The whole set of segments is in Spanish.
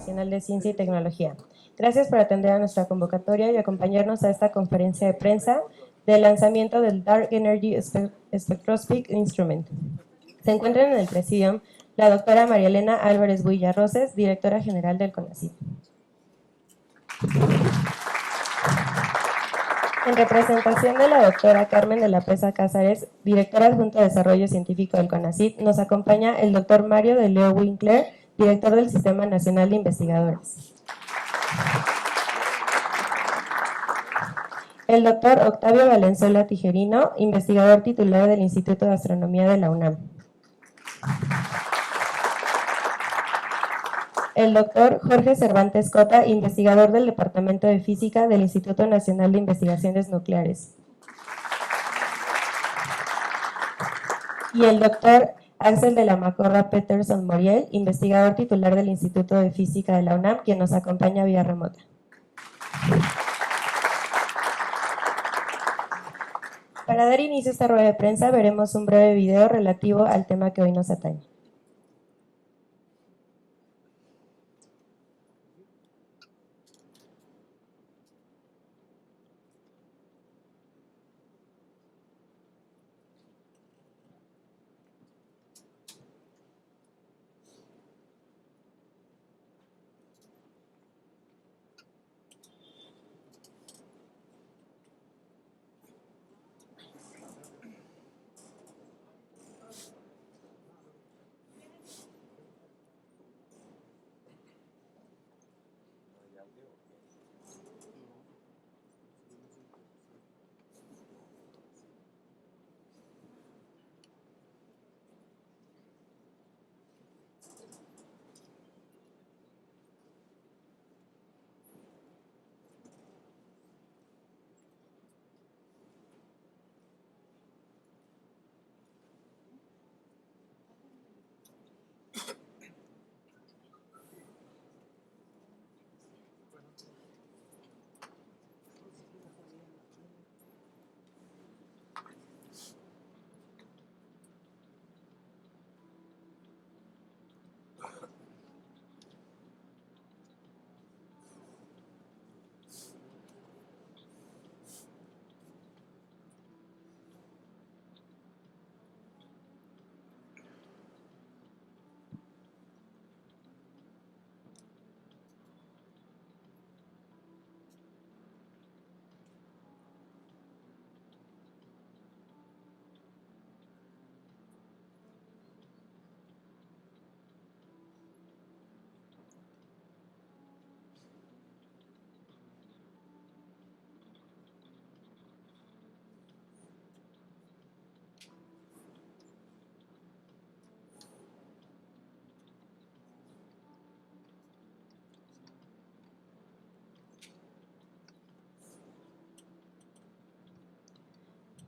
Nacional de Ciencia y Tecnología. Gracias por atender a nuestra convocatoria y acompañarnos a esta conferencia de prensa del lanzamiento del Dark Energy Spectroscopic Instrument. Se encuentran en el presidium la doctora María Elena Álvarez Builla Roses, directora general del CONACYT. En representación de la doctora Carmen de la Pesa Cázares, directora adjunta de Desarrollo Científico del CONACYT, nos acompaña el doctor Mario de Leo Winkler, director del Sistema Nacional de Investigadores. El doctor Octavio Valenzuela Tijerino, investigador titular del Instituto de Astronomía de la UNAM. El doctor Jorge Cervantes Cota, investigador del Departamento de Física del Instituto Nacional de Investigaciones Nucleares. Y el doctor Axel de la Macorra Peterson Moriel, investigador titular del Instituto de Física de la UNAM, quien nos acompaña vía remota. Para dar inicio a esta rueda de prensa, veremos un breve video relativo al tema que hoy nos atañe.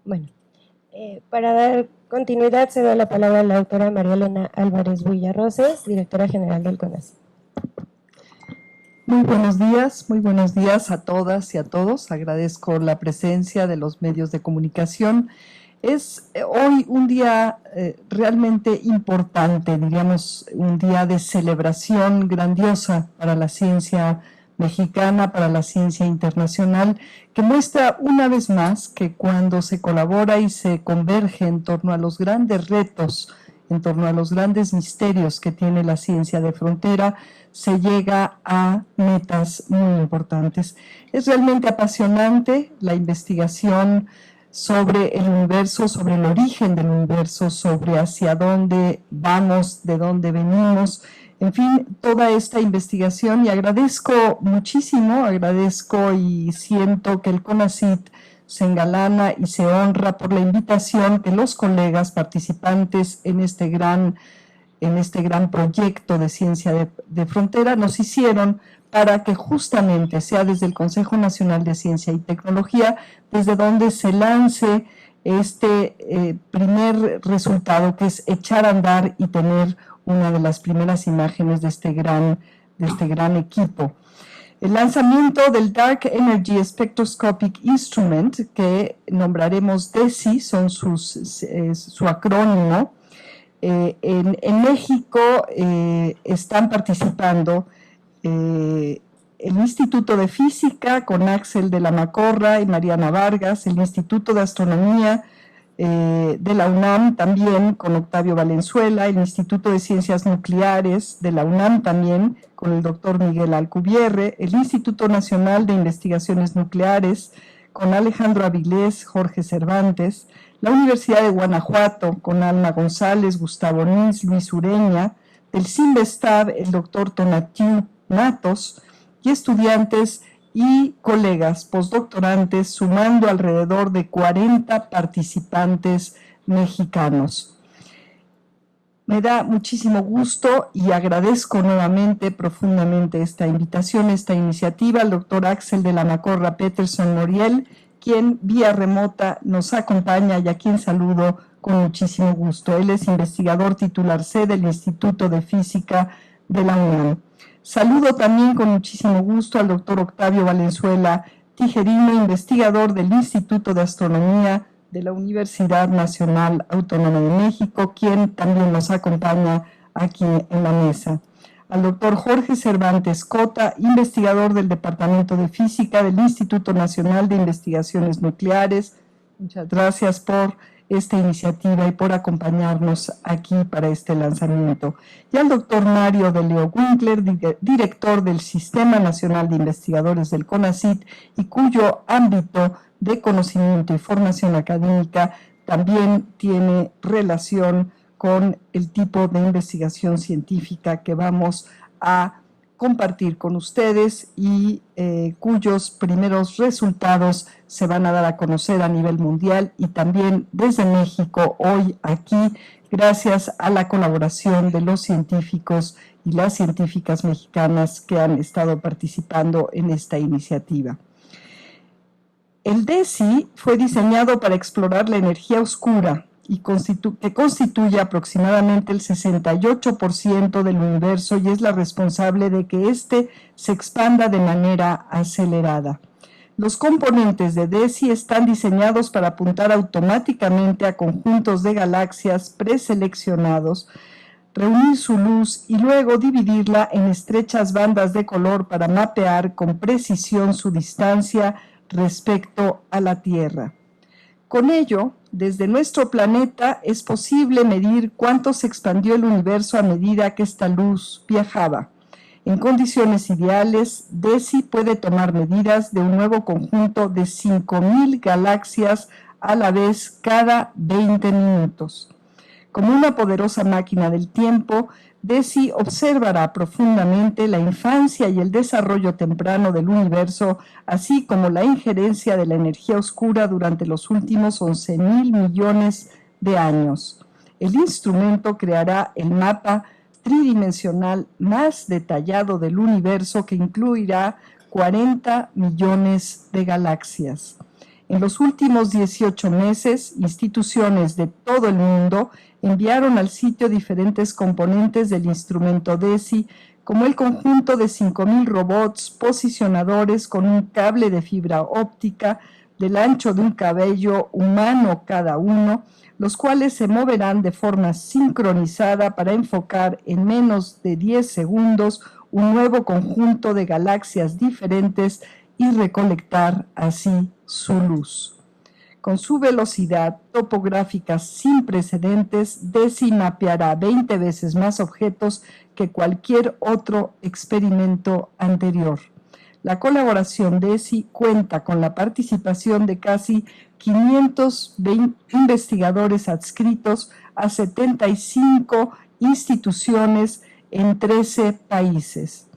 Bueno, para dar continuidad, cedo la palabra a la doctora María Elena Álvarez Builla Roses, directora general del CONACYT. Muy buenos días a todas y a todos. Agradezco la presencia de los medios de comunicación. Es hoy un día realmente importante, diríamos, un día de celebración grandiosa para la ciencia mexicana, para la ciencia internacional, que muestra una vez más que cuando se colabora y se converge en torno a los grandes retos, en torno a los grandes misterios que tiene la ciencia de frontera, se llega a metas muy importantes. Es realmente apasionante la investigación sobre el universo, sobre el origen del universo, sobre hacia dónde vamos, de dónde venimos, en fin, toda esta investigación, y agradezco muchísimo, y siento que el CONACYT se engalana y se honra por la invitación que los colegas participantes en este gran proyecto de ciencia de frontera nos hicieron para que justamente sea desde el Consejo Nacional de Ciencia y Tecnología desde donde se lance este primer resultado, que es echar a andar y tener una de las primeras imágenes de este gran equipo. El lanzamiento del Dark Energy Spectroscopic Instrument, que nombraremos DESI, son su acrónimo. En México están participando el Instituto de Física con Axel de la Macorra y Mariana Vargas, el Instituto de Astronomía de la UNAM también con Octavio Valenzuela, el Instituto de Ciencias Nucleares de la UNAM también con el doctor Miguel Alcubierre, el Instituto Nacional de Investigaciones Nucleares con Alejandro Avilés, Jorge Cervantes, la Universidad de Guanajuato con Alma González, Gustavo Nins, Luis Ureña, del CIMBESTAB el doctor Tonatiu Matos y estudiantes y colegas postdoctorantes, sumando alrededor de 40 participantes mexicanos. Me da muchísimo gusto y agradezco nuevamente profundamente esta invitación, esta iniciativa al doctor Axel de la Macorra Peterson Noriel, quien vía remota nos acompaña y a quien saludo con muchísimo gusto. Él es investigador titular C del Instituto de Física de la UNAM. Saludo también con muchísimo gusto al doctor Octavio Valenzuela Tijerino, investigador del Instituto de Astronomía de la Universidad Nacional Autónoma de México, quien también nos acompaña aquí en la mesa. Al doctor Jorge Cervantes Cota, investigador del Departamento de Física del Instituto Nacional de Investigaciones Nucleares. Muchas gracias por esta iniciativa y por acompañarnos aquí para este lanzamiento. Y al doctor Mario de Leo Winkler, director del Sistema Nacional de Investigadores del CONACYT y cuyo ámbito de conocimiento y formación académica también tiene relación con el tipo de investigación científica que vamos a compartir con ustedes y cuyos primeros resultados se van a dar a conocer a nivel mundial y también desde México hoy aquí, gracias a la colaboración de los científicos y las científicas mexicanas que han estado participando en esta iniciativa. El DESI fue diseñado para explorar la energía oscura y que constituye aproximadamente el 68% del universo y es la responsable de que éste se expanda de manera acelerada. Los componentes de DESI están diseñados para apuntar automáticamente a conjuntos de galaxias preseleccionados, reunir su luz y luego dividirla en estrechas bandas de color para mapear con precisión su distancia respecto a la Tierra. Con ello, desde nuestro planeta es posible medir cuánto se expandió el universo a medida que esta luz viajaba. En condiciones ideales, DESI puede tomar medidas de un nuevo conjunto de 5.000 galaxias a la vez cada 20 minutos. Como una poderosa máquina del tiempo, DESI observará profundamente la infancia y el desarrollo temprano del universo, así como la injerencia de la energía oscura durante los últimos 11.000 millones de años. El instrumento creará el mapa tridimensional más detallado del universo que incluirá 40 millones de galaxias. En los últimos 18 meses, instituciones de todo el mundo enviaron al sitio diferentes componentes del instrumento DESI, como el conjunto de 5.000 robots posicionadores con un cable de fibra óptica del ancho de un cabello humano cada uno, los cuales se moverán de forma sincronizada para enfocar en menos de 10 segundos un nuevo conjunto de galaxias diferentes y recolectar así su luz. Con su velocidad topográfica sin precedentes, DESI mapeará 20 veces más objetos que cualquier otro experimento anterior. La colaboración DESI cuenta con la participación de casi 520 investigadores adscritos a 75 instituciones en 13 países.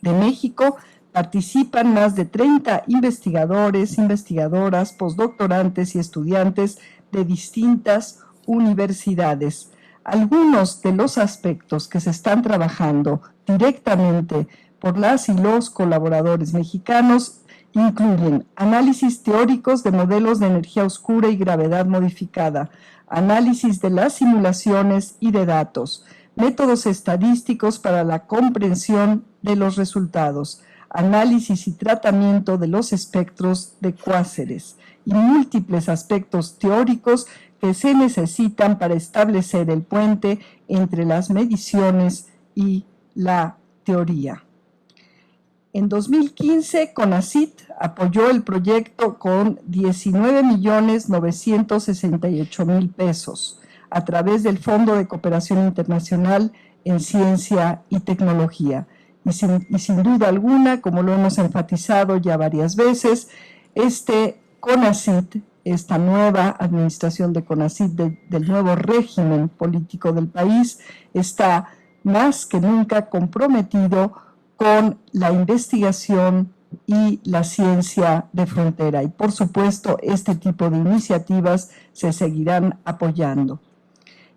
De México participan más de 30 investigadores, investigadoras, postdoctorantes y estudiantes de distintas universidades. Algunos de los aspectos que se están trabajando directamente por las y los colaboradores mexicanos incluyen análisis teóricos de modelos de energía oscura y gravedad modificada, análisis de las simulaciones y de datos, métodos estadísticos para la comprensión de los resultados, análisis y tratamiento de los espectros de cuásares y múltiples aspectos teóricos que se necesitan para establecer el puente entre las mediciones y la teoría. En 2015, CONACYT apoyó el proyecto con 19.968.000 pesos a través del Fondo de Cooperación Internacional en Ciencia y Tecnología. Y sin duda alguna, como lo hemos enfatizado ya varias veces, CONACYT, esta nueva administración de CONACYT, del nuevo régimen político del país, está más que nunca comprometido con la investigación y la ciencia de frontera. Y por supuesto, este tipo de iniciativas se seguirán apoyando.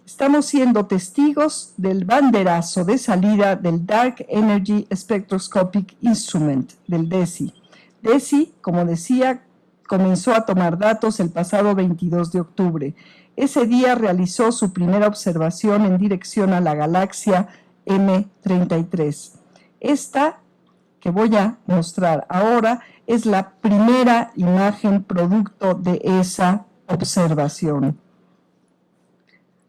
Estamos siendo testigos del banderazo de salida del Dark Energy Spectroscopic Instrument, del DESI. DESI, como decía, comenzó a tomar datos el pasado 22 de octubre. Ese día realizó su primera observación en dirección a la galaxia M33. Esta que voy a mostrar ahora es la primera imagen producto de esa observación.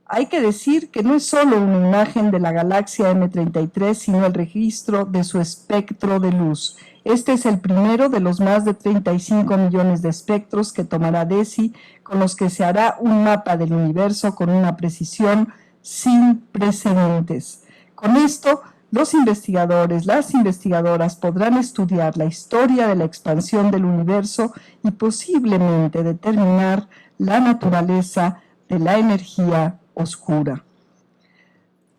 Hay que decir que no es solo una imagen de la galaxia M33, sino el registro de su espectro de luz. Este es el primero de los más de 35 millones de espectros que tomará DESI, con los que se hará un mapa del universo con una precisión sin precedentes. Con esto, los investigadores, las investigadoras podrán estudiar la historia de la expansión del universo y posiblemente determinar la naturaleza de la energía oscura.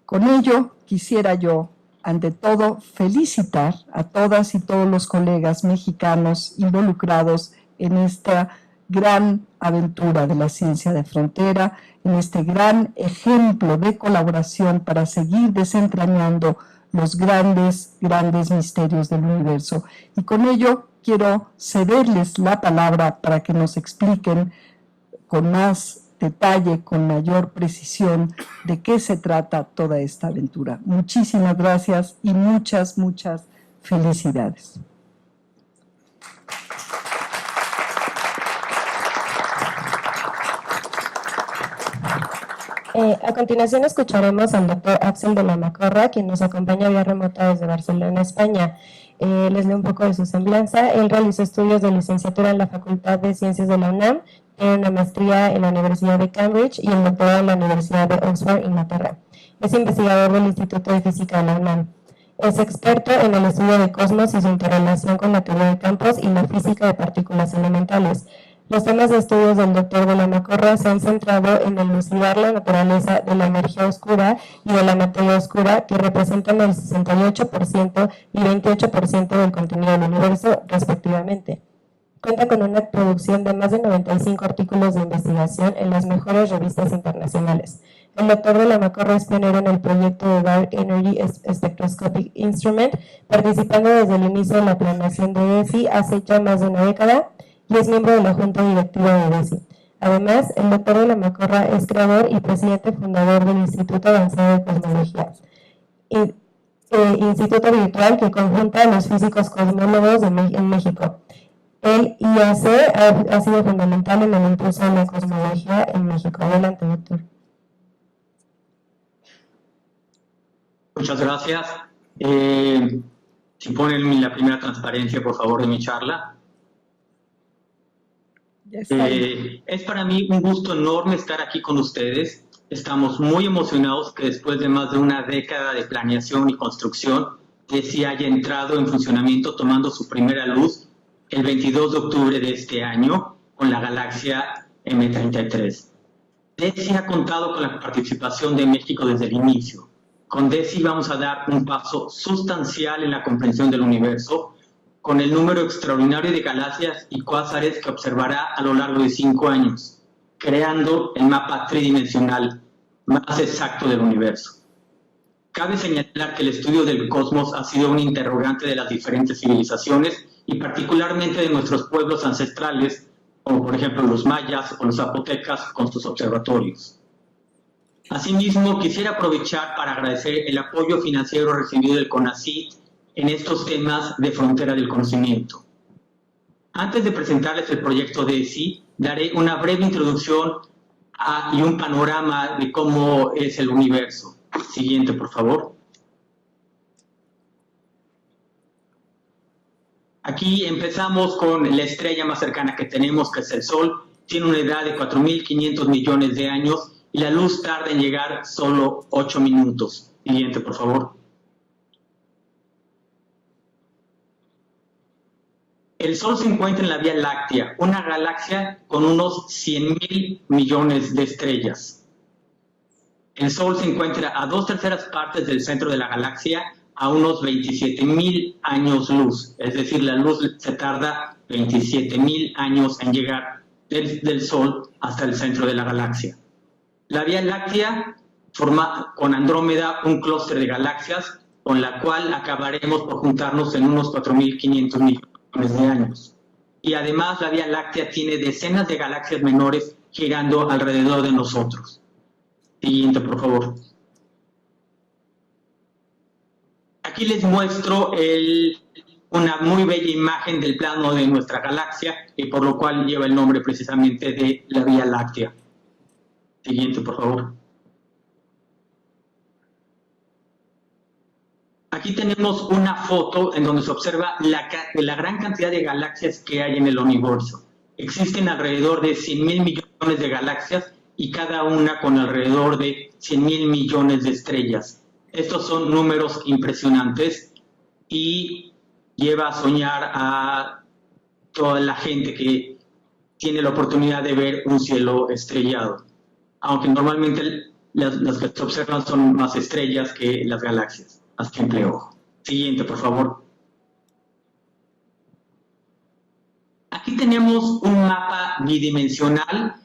Con ello, quisiera yo, ante todo, felicitar a todas y todos los colegas mexicanos involucrados en esta gran aventura de la ciencia de frontera, en este gran ejemplo de colaboración para seguir desentrañando los grandes misterios del universo. Y con ello quiero cederles la palabra para que nos expliquen con más detalle, con mayor precisión, de qué se trata toda esta aventura. Muchísimas gracias y muchas felicidades. A continuación escucharemos al doctor Axel de la Macorra, quien nos acompaña vía remota desde Barcelona, España. Les leo un poco de su semblanza. Él realizó estudios de licenciatura en la Facultad de Ciencias de la UNAM, tiene una maestría en la Universidad de Cambridge y el doctorado en la Universidad de Oxford, Inglaterra. Es investigador del Instituto de Física de la UNAM. Es experto en el estudio de cosmos y su interrelación con la teoría de campos y la física de partículas elementales. Los temas de estudios del doctor de la Macorra se han centrado en elucidar la naturaleza de la energía oscura y de la materia oscura, que representan el 68% y 28% del contenido del universo, respectivamente. Cuenta con una producción de más de 95 artículos de investigación en las mejores revistas internacionales. El doctor de la Macorra es pionero en el proyecto de Dark Energy Spectroscopic Instrument, participando desde el inicio de la planeación de DESI hace ya más de una década, y es miembro de la Junta Directiva de DESI. Además, el doctor de la Macorra es creador y presidente fundador del Instituto Avanzado de Cosmología, instituto virtual que conjunta a los físicos cosmólogos en México. El IAC ha sido fundamental en el impulso de la cosmología en México. Adelante, doctor. Muchas gracias. Si ponen la primera transparencia, por favor, de mi charla. Es para mí un gusto enorme estar aquí con ustedes. Estamos muy emocionados que después de más de una década de planeación y construcción, DESI haya entrado en funcionamiento tomando su primera luz el 22 de octubre de este año con la galaxia M33. DESI ha contado con la participación de México desde el inicio. Con DESI vamos a dar un paso sustancial en la comprensión del universo, con el número extraordinario de galaxias y cuásares que observará a lo largo de 5 años, creando el mapa tridimensional más exacto del universo. Cabe señalar que el estudio del cosmos ha sido un interrogante de las diferentes civilizaciones y particularmente de nuestros pueblos ancestrales, como por ejemplo los mayas o los zapotecas con sus observatorios. Asimismo, quisiera aprovechar para agradecer el apoyo financiero recibido del CONACYT en estos temas de frontera del conocimiento. Antes de presentarles el proyecto DESI, daré una breve introducción y un panorama de cómo es el universo. Siguiente, por favor. Aquí empezamos con la estrella más cercana que tenemos, que es el Sol. Tiene una edad de 4.500 millones de años y la luz tarda en llegar solo 8 minutos. Siguiente, por favor. El Sol se encuentra en la Vía Láctea, una galaxia con unos 100.000 millones de estrellas. El Sol se encuentra a 2/3 partes del centro de la galaxia, a unos 27.000 años luz. Es decir, la luz se tarda 27.000 años en llegar del Sol hasta el centro de la galaxia. La Vía Láctea forma con Andrómeda un clúster de galaxias, con la cual acabaremos por juntarnos en unos 4.500 millones de años. Y además la Vía Láctea tiene decenas de galaxias menores girando alrededor de nosotros. Siguiente, por favor. Aquí les muestro una muy bella imagen del plano de nuestra galaxia, y por lo cual lleva el nombre precisamente de la Vía Láctea. Siguiente, por favor. Aquí tenemos una foto en donde se observa la gran cantidad de galaxias que hay en el universo. Existen alrededor de 100.000 millones de galaxias y cada una con alrededor de 100.000 millones de estrellas. Estos son números impresionantes y lleva a soñar a toda la gente que tiene la oportunidad de ver un cielo estrellado. Aunque normalmente las que se observan son más estrellas que las galaxias. A simple ojo. Siguiente, por favor. Aquí tenemos un mapa bidimensional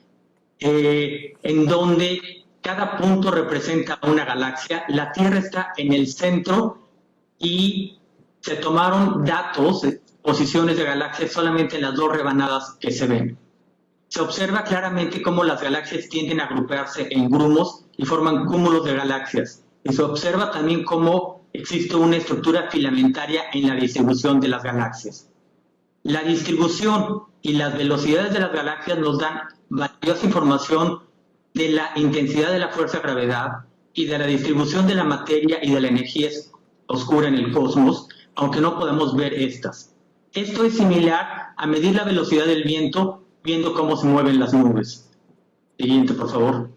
en donde cada punto representa una galaxia. La Tierra está en el centro y se tomaron datos, posiciones de galaxias solamente en las dos rebanadas que se ven. Se observa claramente cómo las galaxias tienden a agruparse en grumos y forman cúmulos de galaxias. Y se observa también cómo existe una estructura filamentaria en la distribución de las galaxias. La distribución y las velocidades de las galaxias nos dan valiosa información de la intensidad de la fuerza de gravedad y de la distribución de la materia y de la energía oscura en el cosmos, aunque no podemos ver estas. Esto es similar a medir la velocidad del viento viendo cómo se mueven las nubes. Siguiente, por favor.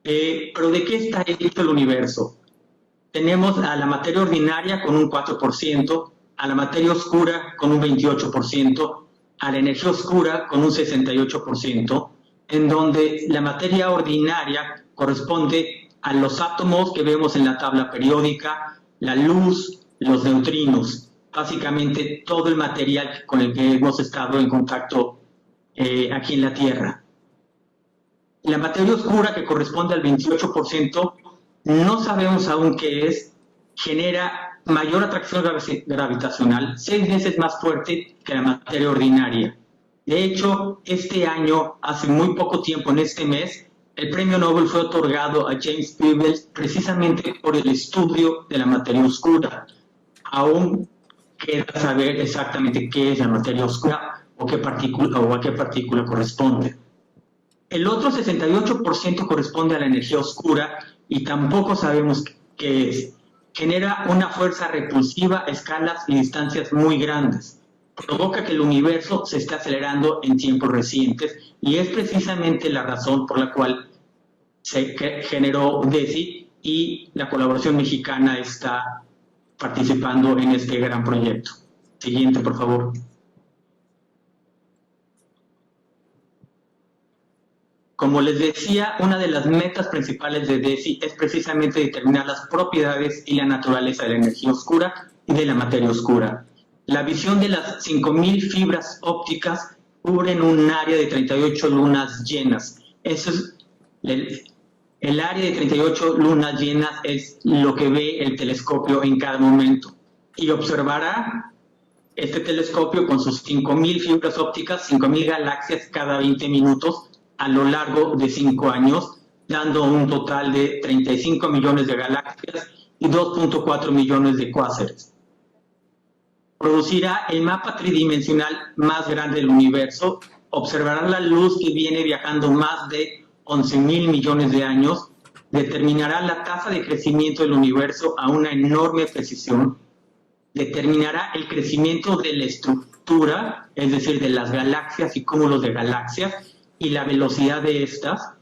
Pero ¿de qué está hecho el universo? Tenemos a la materia ordinaria con un 4%, a la materia oscura con un 28%, a la energía oscura con un 68%, en donde la materia ordinaria corresponde a los átomos que vemos en la tabla periódica, la luz, los neutrinos, básicamente todo el material con el que hemos estado en contacto aquí en la Tierra. La materia oscura, que corresponde al 28%, no sabemos aún qué es, genera mayor atracción gravitacional, 6 veces más fuerte que la materia ordinaria. De hecho, este año, hace muy poco tiempo, en este mes, el premio Nobel fue otorgado a James Peebles precisamente por el estudio de la materia oscura. Aún queda saber exactamente qué es la materia oscura o a qué partícula corresponde. El otro 68% corresponde a la energía oscura y tampoco sabemos qué es. Genera una fuerza repulsiva a escalas y distancias muy grandes. Provoca que el universo se esté acelerando en tiempos recientes y es precisamente la razón por la cual se generó DESI y la colaboración mexicana está participando en este gran proyecto. Siguiente, por favor. Como les decía, una de las metas principales de DESI es precisamente determinar las propiedades y la naturaleza de la energía oscura y de la materia oscura. La visión de las 5.000 fibras ópticas cubren un área de 38 lunas llenas. Eso es el área de 38 lunas llenas es lo que ve el telescopio en cada momento. Y observará este telescopio con sus 5.000 fibras ópticas, 5.000 galaxias cada 20 minutos, a lo largo de 5 años, dando un total de 35 millones de galaxias y 2.4 millones de cuásares. Producirá el mapa tridimensional más grande del universo, observará la luz que viene viajando más de 11.000 millones de años determinará la tasa de crecimiento del universo a una enorme precisión, determinará el crecimiento de la estructura, es decir, de las galaxias y cúmulos de galaxias, y la velocidad de estas,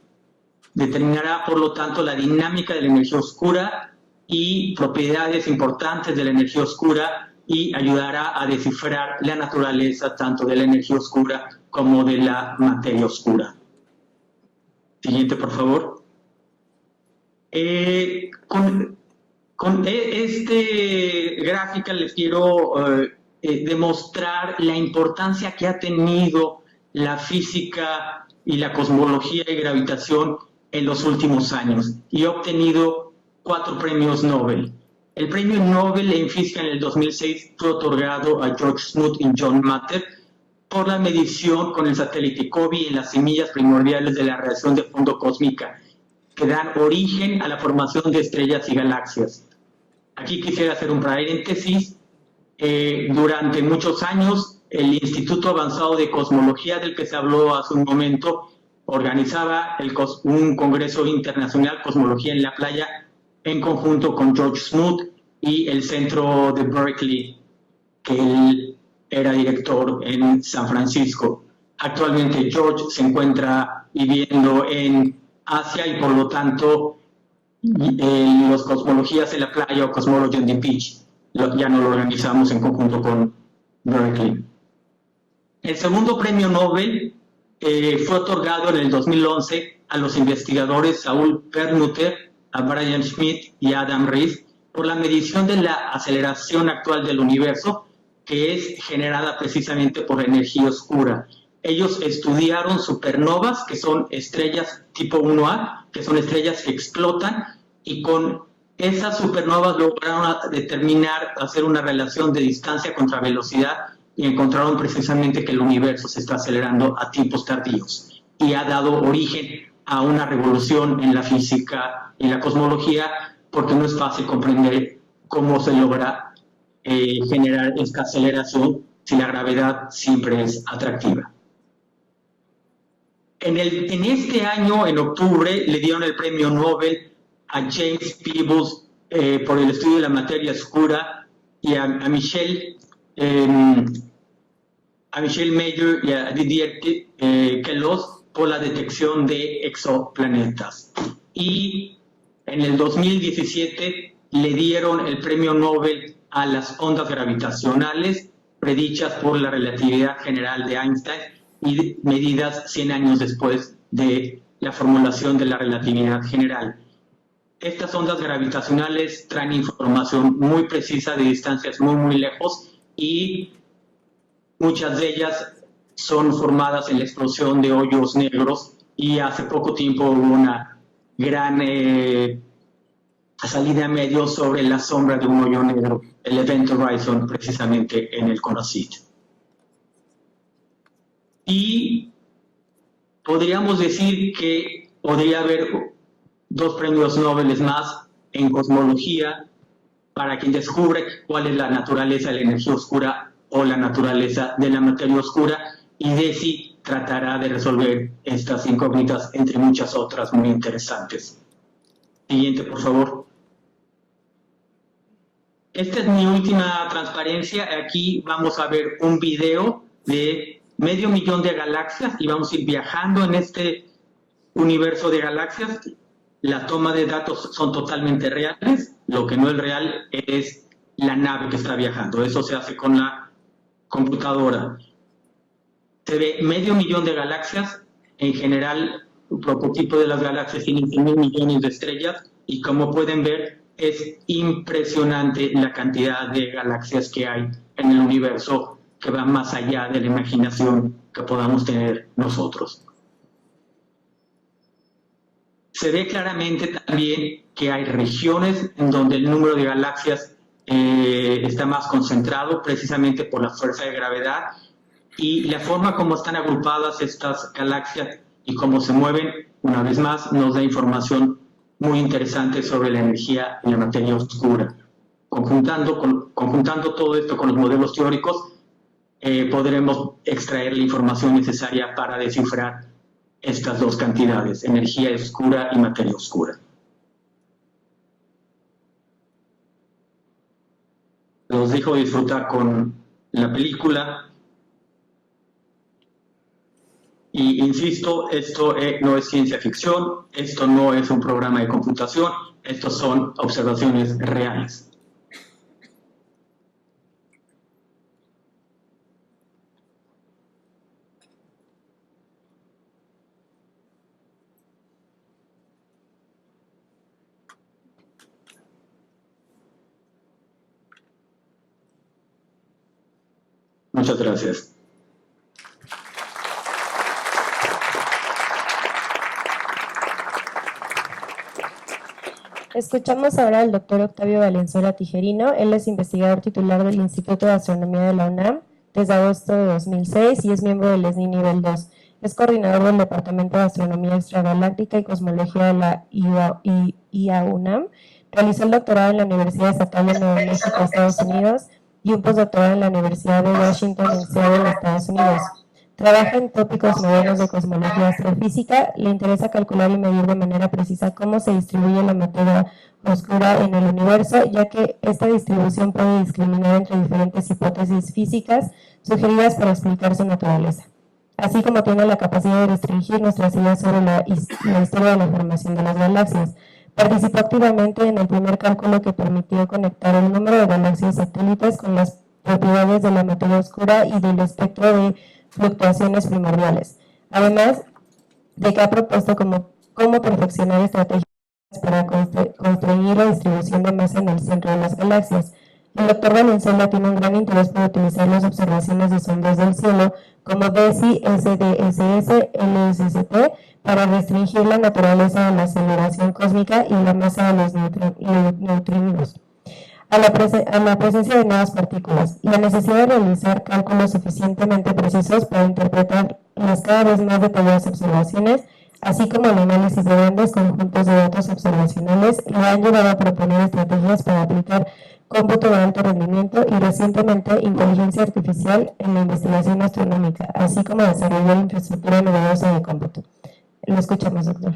determinará, por lo tanto, la dinámica de la energía oscura y propiedades importantes de la energía oscura, y ayudará a descifrar la naturaleza tanto de la energía oscura como de la materia oscura. Siguiente, por favor. Con este gráfica les quiero demostrar la importancia que ha tenido la física y la cosmología y gravitación en los últimos años, y he obtenido 4 premios Nobel. El premio Nobel en física en el 2006 fue otorgado a George Smoot y John Matter por la medición con el satélite COBE en las semillas primordiales de la radiación de fondo cósmica, que dan origen a la formación de estrellas y galaxias. Aquí quisiera hacer un paréntesis. Durante muchos años, el Instituto Avanzado de Cosmología, del que se habló hace un momento, organizaba un congreso internacional Cosmología en la Playa en conjunto con George Smoot y el centro de Berkeley, que él era director en San Francisco. Actualmente George se encuentra viviendo en Asia y por lo tanto los Cosmologías en la Playa o Cosmology on the Beach ya no lo organizamos en conjunto con Berkeley. El segundo premio Nobel fue otorgado en el 2011 a los investigadores Saul Perlmutter, a Brian Schmidt y a Adam Riess por la medición de la aceleración actual del universo, que es generada precisamente por la energía oscura. Ellos estudiaron supernovas, que son estrellas tipo 1A, que son estrellas que explotan, y con esas supernovas lograron hacer una relación de distancia contra velocidad y encontraron precisamente que el universo se está acelerando a tiempos tardíos y ha dado origen a una revolución en la física y la cosmología, porque no es fácil comprender cómo se logra generar esta aceleración si la gravedad siempre es atractiva. En este año, en octubre, le dieron el premio Nobel a James Peebles por el estudio de la materia oscura y a Michel Mayor y a Didier Queloz por la detección de exoplanetas. Y en el 2017 le dieron el premio Nobel a las ondas gravitacionales predichas por la relatividad general de Einstein y medidas 100 años después de la formulación de la relatividad general. Estas ondas gravitacionales traen información muy precisa de distancias muy lejos, y muchas de ellas son formadas en la explosión de hoyos negros, y hace poco tiempo hubo una gran salida a medio sobre la sombra de un hoyo negro, el Event Horizon, precisamente en el CONOCYT. Y podríamos decir que podría haber 2 premios Nobel más en cosmología para quien descubre cuál es la naturaleza de la energía oscura o la naturaleza de la materia oscura, y DESY tratará de resolver estas incógnitas entre muchas otras muy interesantes. Siguiente, por favor. Esta es mi última transparencia. Aquí vamos a ver un video de 500.000 de galaxias y vamos a ir viajando en este universo de galaxias. La toma de datos son totalmente reales. Lo que no es real es la nave que está viajando. Eso se hace con la computadora. Se ve 500.000 de galaxias. En general, el prototipo de las galaxias tiene 100.000 millones de estrellas, y como pueden ver, es impresionante la cantidad de galaxias que hay en el universo, que va más allá de la imaginación que podamos tener nosotros. Se ve claramente también que hay regiones en donde el número de galaxias está más concentrado, precisamente por la fuerza de gravedad, y la forma como están agrupadas estas galaxias y cómo se mueven, una vez más, nos da información muy interesante sobre la energía y la materia oscura. Conjuntando todo esto con los modelos teóricos, podremos extraer la información necesaria para descifrar estas 2 cantidades, energía oscura y materia oscura. los dejo disfrutar con la película. Y insisto, esto no es ciencia ficción, esto no es un programa de computación, estos son observaciones reales. Muchas gracias. Escuchamos ahora al doctor Octavio Valenzuela Tijerino. Él es investigador titular del Instituto de Astronomía de la UNAM desde agosto de 2006 y es miembro del SNI Nivel 2. Es coordinador del Departamento de Astronomía Extragaláctica y Cosmología de la IA-UNAM. Realizó el doctorado en la Universidad Estatal de Nuevo México, Estados Unidos, y un postdoctorado en la Universidad de Washington en Seattle, Estados Unidos. Trabaja en tópicos modernos de cosmología astrofísica. Le interesa calcular y medir de manera precisa cómo se distribuye la materia oscura en el universo, ya que esta distribución puede discriminar entre diferentes hipótesis físicas sugeridas para explicar su naturaleza, así como tiene la capacidad de restringir nuestras ideas sobre la historia de la formación de las galaxias. Participó activamente en el primer cálculo que permitió conectar el número de galaxias satélites con las propiedades de la materia oscura y del espectro de fluctuaciones primordiales, además de que ha propuesto cómo perfeccionar estrategias para construir la distribución de masa en el centro de las galaxias. El doctor Valenzuela tiene un gran interés por utilizar las observaciones de sondas del cielo como DESI, SDSS, LSST para restringir la naturaleza de la aceleración cósmica y la masa de los neutrinos a la presencia de nuevas partículas, la necesidad de realizar cálculos suficientemente precisos para interpretar las cada vez más detalladas observaciones, así como el análisis de grandes conjuntos de datos observacionales, le han llevado a proponer estrategias para aplicar cómputo de alto rendimiento y recientemente inteligencia artificial en la investigación astronómica, así como desarrollar infraestructura novedosa de cómputo. Lo escuchamos, doctor.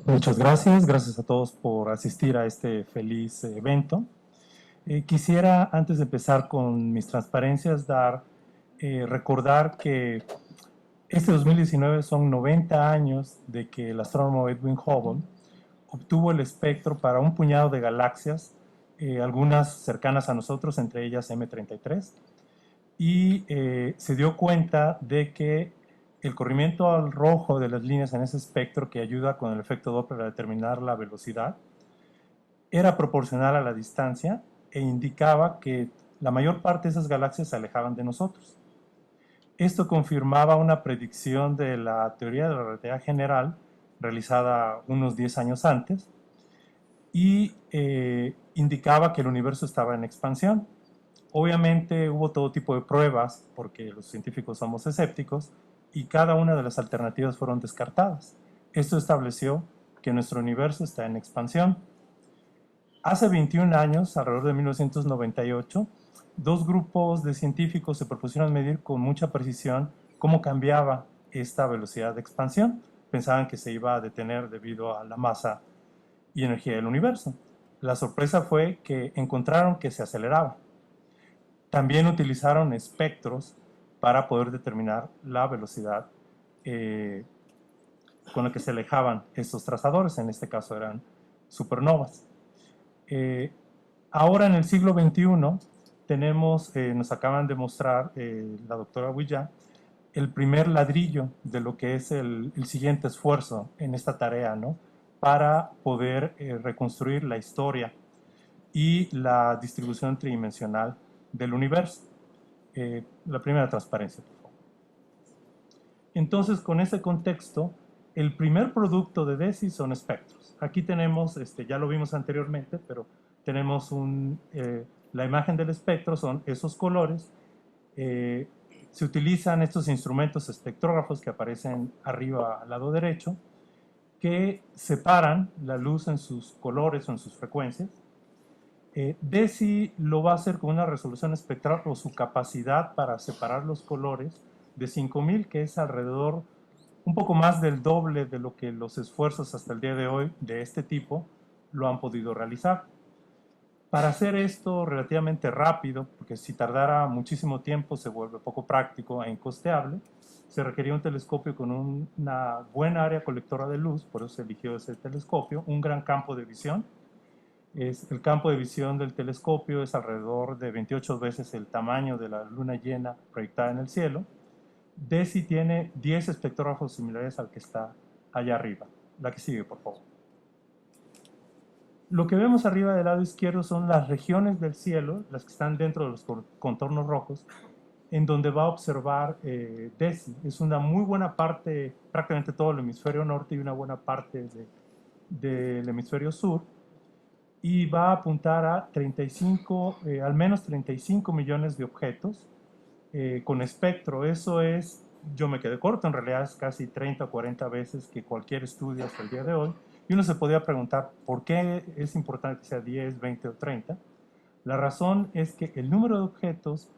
Muchas gracias a todos por asistir a este feliz evento. Quisiera, antes de empezar con mis transparencias, recordar que este 2019 son 90 años de que el astrónomo Edwin Hubble obtuvo el espectro para un puñado de galaxias, algunas cercanas a nosotros, entre ellas M33, y se dio cuenta de que el corrimiento al rojo de las líneas en ese espectro, que ayuda con el efecto Doppler a determinar la velocidad, era proporcional a la distancia e indicaba que la mayor parte de esas galaxias se alejaban de nosotros. Esto confirmaba una predicción de la teoría de la relatividad general realizada unos 10 años antes y indicaba que el universo estaba en expansión. Obviamente hubo todo tipo de pruebas, porque los científicos somos escépticos, y cada una de las alternativas fueron descartadas. Esto estableció que nuestro universo está en expansión. Hace 21 años, alrededor de 1998, dos grupos de científicos se propusieron medir con mucha precisión cómo cambiaba esta velocidad de expansión. Pensaban que se iba a detener debido a la masa y energía del universo. La sorpresa fue que encontraron que se aceleraba. También utilizaron espectros para poder determinar la velocidad con la que se alejaban estos trazadores. En este caso eran supernovas. Ahora en el siglo XXI tenemos, nos acaban de mostrar la doctora Huilla, el primer ladrillo de lo que es el siguiente esfuerzo en esta tarea, ¿no? Para poder reconstruir la historia y la distribución tridimensional del universo. La primera transparencia, por favor. Entonces, con ese contexto, el primer producto de DESI son espectros. Aquí tenemos, ya lo vimos anteriormente, pero tenemos la imagen del espectro, son esos colores. Se utilizan estos instrumentos espectrógrafos que aparecen arriba al lado derecho, que separan la luz en sus colores o en sus frecuencias. DESI lo va a hacer con una resolución espectral o su capacidad para separar los colores de 5000, que es alrededor un poco más del doble de lo que los esfuerzos hasta el día de hoy de este tipo lo han podido realizar. Para hacer esto relativamente rápido, porque si tardara muchísimo tiempo se vuelve poco práctico e incosteable, se requería un telescopio con una buena área colectora de luz, por eso se eligió ese telescopio, un gran campo de visión. El campo de visión del telescopio es alrededor de 28 veces el tamaño de la luna llena proyectada en el cielo. DESI tiene 10 espectrógrafos similares al que está allá arriba. La que sigue, por favor. Lo que vemos arriba del lado izquierdo son las regiones del cielo, las que están dentro de los contornos rojos, en donde va a observar DESI. Es una muy buena parte, prácticamente todo el hemisferio norte y una buena parte del hemisferio sur, y va a apuntar a 35, al menos 35 millones de objetos con espectro. Eso es, yo me quedé corto, en realidad es casi 30 o 40 veces que cualquier estudio hasta el día de hoy. Y uno se podía preguntar, ¿por qué es importante que sea 10, 20 o 30? La razón es que el número de objetos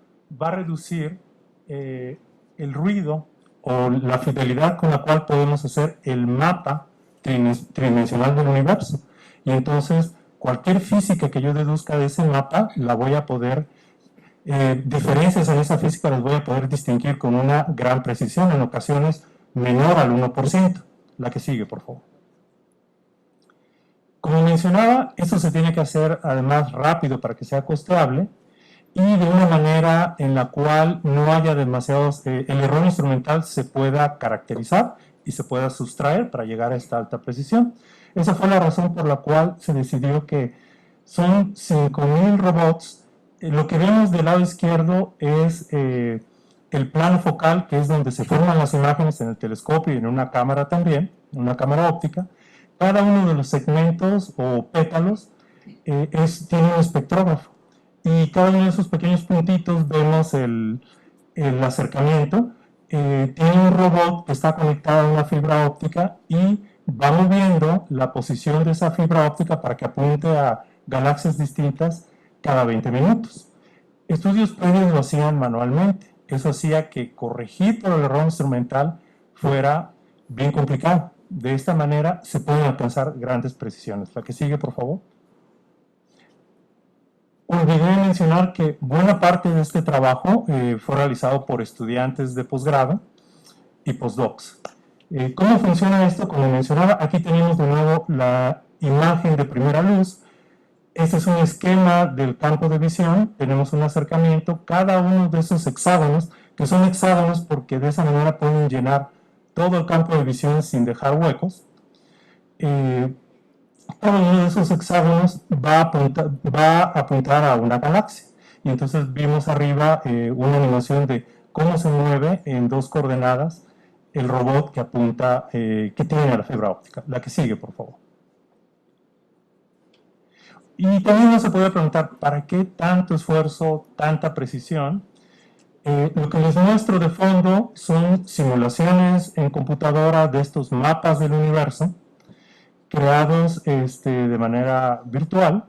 va a reducir el ruido o la fidelidad con la cual podemos hacer el mapa tridimensional del universo. Y entonces, cualquier física que yo deduzca de ese mapa, la voy a poder, diferencias en esa física las voy a poder distinguir con una gran precisión, en ocasiones menor al 1%. La que sigue, por favor. Como mencionaba, esto se tiene que hacer además rápido para que sea costeable y de una manera en la cual no haya demasiados, el error instrumental se pueda caracterizar y se pueda sustraer para llegar a esta alta precisión. Esa fue la razón por la cual se decidió que son 5.000 robots. Lo que vemos del lado izquierdo es el plano focal, que es donde se forman las imágenes en el telescopio y en una cámara también, una cámara óptica. Cada uno de los segmentos o pétalos tiene un espectrógrafo. Y cada uno de esos pequeños puntitos vemos el acercamiento. Tiene un robot que está conectado a una fibra óptica y va moviendo la posición de esa fibra óptica para que apunte a galaxias distintas cada 20 minutos. Estudios previos lo hacían manualmente. Eso hacía que corregir por el error instrumental fuera bien complicado. De esta manera se pueden alcanzar grandes precisiones. La que sigue, por favor. Olvidé mencionar que buena parte de este trabajo fue realizado por estudiantes de posgrado y postdocs. ¿Cómo funciona esto? Como mencionaba, aquí tenemos de nuevo la imagen de primera luz. Este es un esquema del campo de visión. Tenemos un acercamiento. Cada uno de esos hexágonos, que son hexágonos porque de esa manera pueden llenar todo el campo de visión sin dejar huecos. Cada uno de esos hexágonos va a apuntar a una galaxia. Y entonces vimos arriba una animación de cómo se mueve en 2 coordenadas el robot que apunta, que tiene la fibra óptica. La que sigue, por favor. Y también uno se puede preguntar, ¿para qué tanto esfuerzo, tanta precisión? Lo que les muestro de fondo son simulaciones en computadora de estos mapas del universo, creados de manera virtual,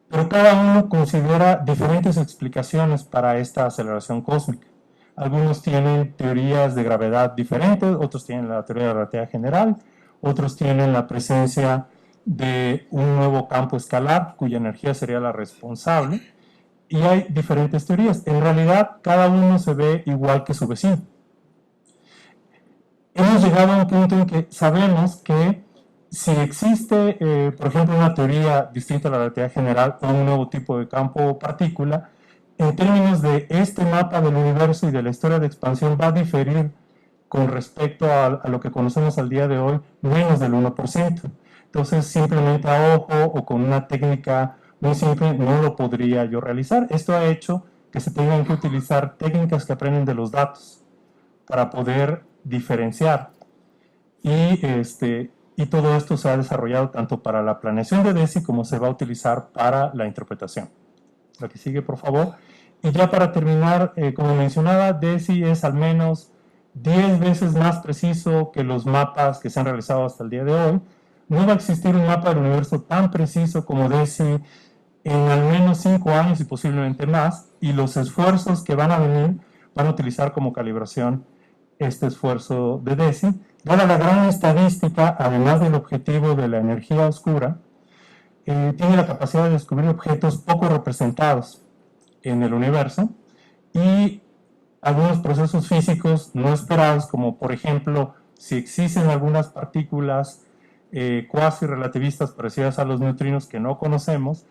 pero cada uno considera diferentes explicaciones para esta aceleración cósmica. Algunos tienen teorías de gravedad diferentes, otros tienen la teoría de la relatividad general, otros tienen la presencia de un nuevo campo escalar, cuya energía sería la responsable, y hay diferentes teorías. En realidad, cada uno se ve igual que su vecino. Hemos llegado a un punto en que sabemos que si existe, por ejemplo, una teoría distinta a la relatividad general o un nuevo tipo de campo o partícula, en términos de este mapa del universo y de la historia de expansión va a diferir con respecto a lo que conocemos al día de hoy menos del 1%. Entonces, simplemente a ojo o con una técnica muy simple no lo podría yo realizar. Esto ha hecho que se tengan que utilizar técnicas que aprenden de los datos para poder diferenciar. Y todo esto se ha desarrollado tanto para la planeación de DESI como se va a utilizar para la interpretación. La que sigue, por favor. Y ya para terminar, como mencionaba, DESI es al menos 10 veces más preciso que los mapas que se han realizado hasta el día de hoy. No va a existir un mapa del universo tan preciso como DESI en al menos 5 años y posiblemente más, y los esfuerzos que van a venir van a utilizar como calibración este esfuerzo de DESI, dada la gran estadística, además del objetivo de la energía oscura, tiene la capacidad de descubrir objetos poco representados en el universo y algunos procesos físicos no esperados, como por ejemplo, si existen algunas partículas cuasi relativistas parecidas a los neutrinos que no conocemos.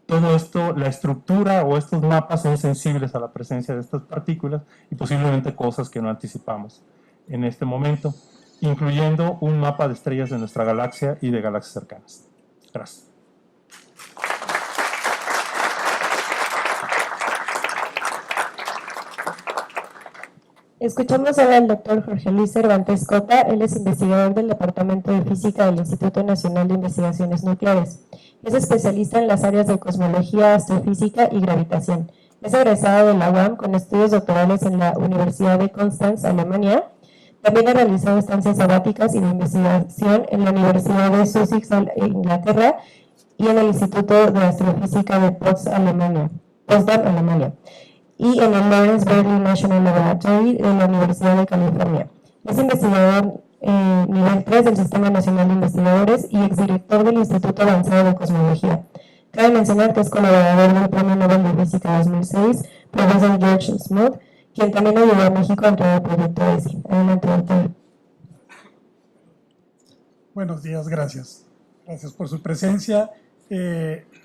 Todo esto, la estructura o estos mapas son sensibles a la presencia de estas partículas y posiblemente cosas que no anticipamos en este momento, incluyendo un mapa de estrellas de nuestra galaxia y de galaxias cercanas. Gracias. Escuchamos ahora al doctor Jorge Luis Cervantes Cota. Él es investigador del Departamento de Física del Instituto Nacional de Investigaciones Nucleares. Es especialista en las áreas de cosmología, astrofísica y gravitación. Es egresado de la UAM con estudios doctorales en la Universidad de Constanz, Alemania. También ha realizado estancias sabáticas y de investigación en la Universidad de Sussex, Inglaterra, y en el Instituto de Astrofísica de Potsdam, Alemania, y en el Lawrence Berkeley National Laboratory de la Universidad de California. Es investigador nivel 3 del Sistema Nacional de Investigadores y exdirector del Instituto Avanzado de Cosmología. Cabe mencionar que es colaborador del Premio Nobel de Física 2006, profesor George Smoot, quien también ayudó a México a entrar al proyecto DESI. Adelante, doctor. Buenos días, gracias. Gracias por su presencia.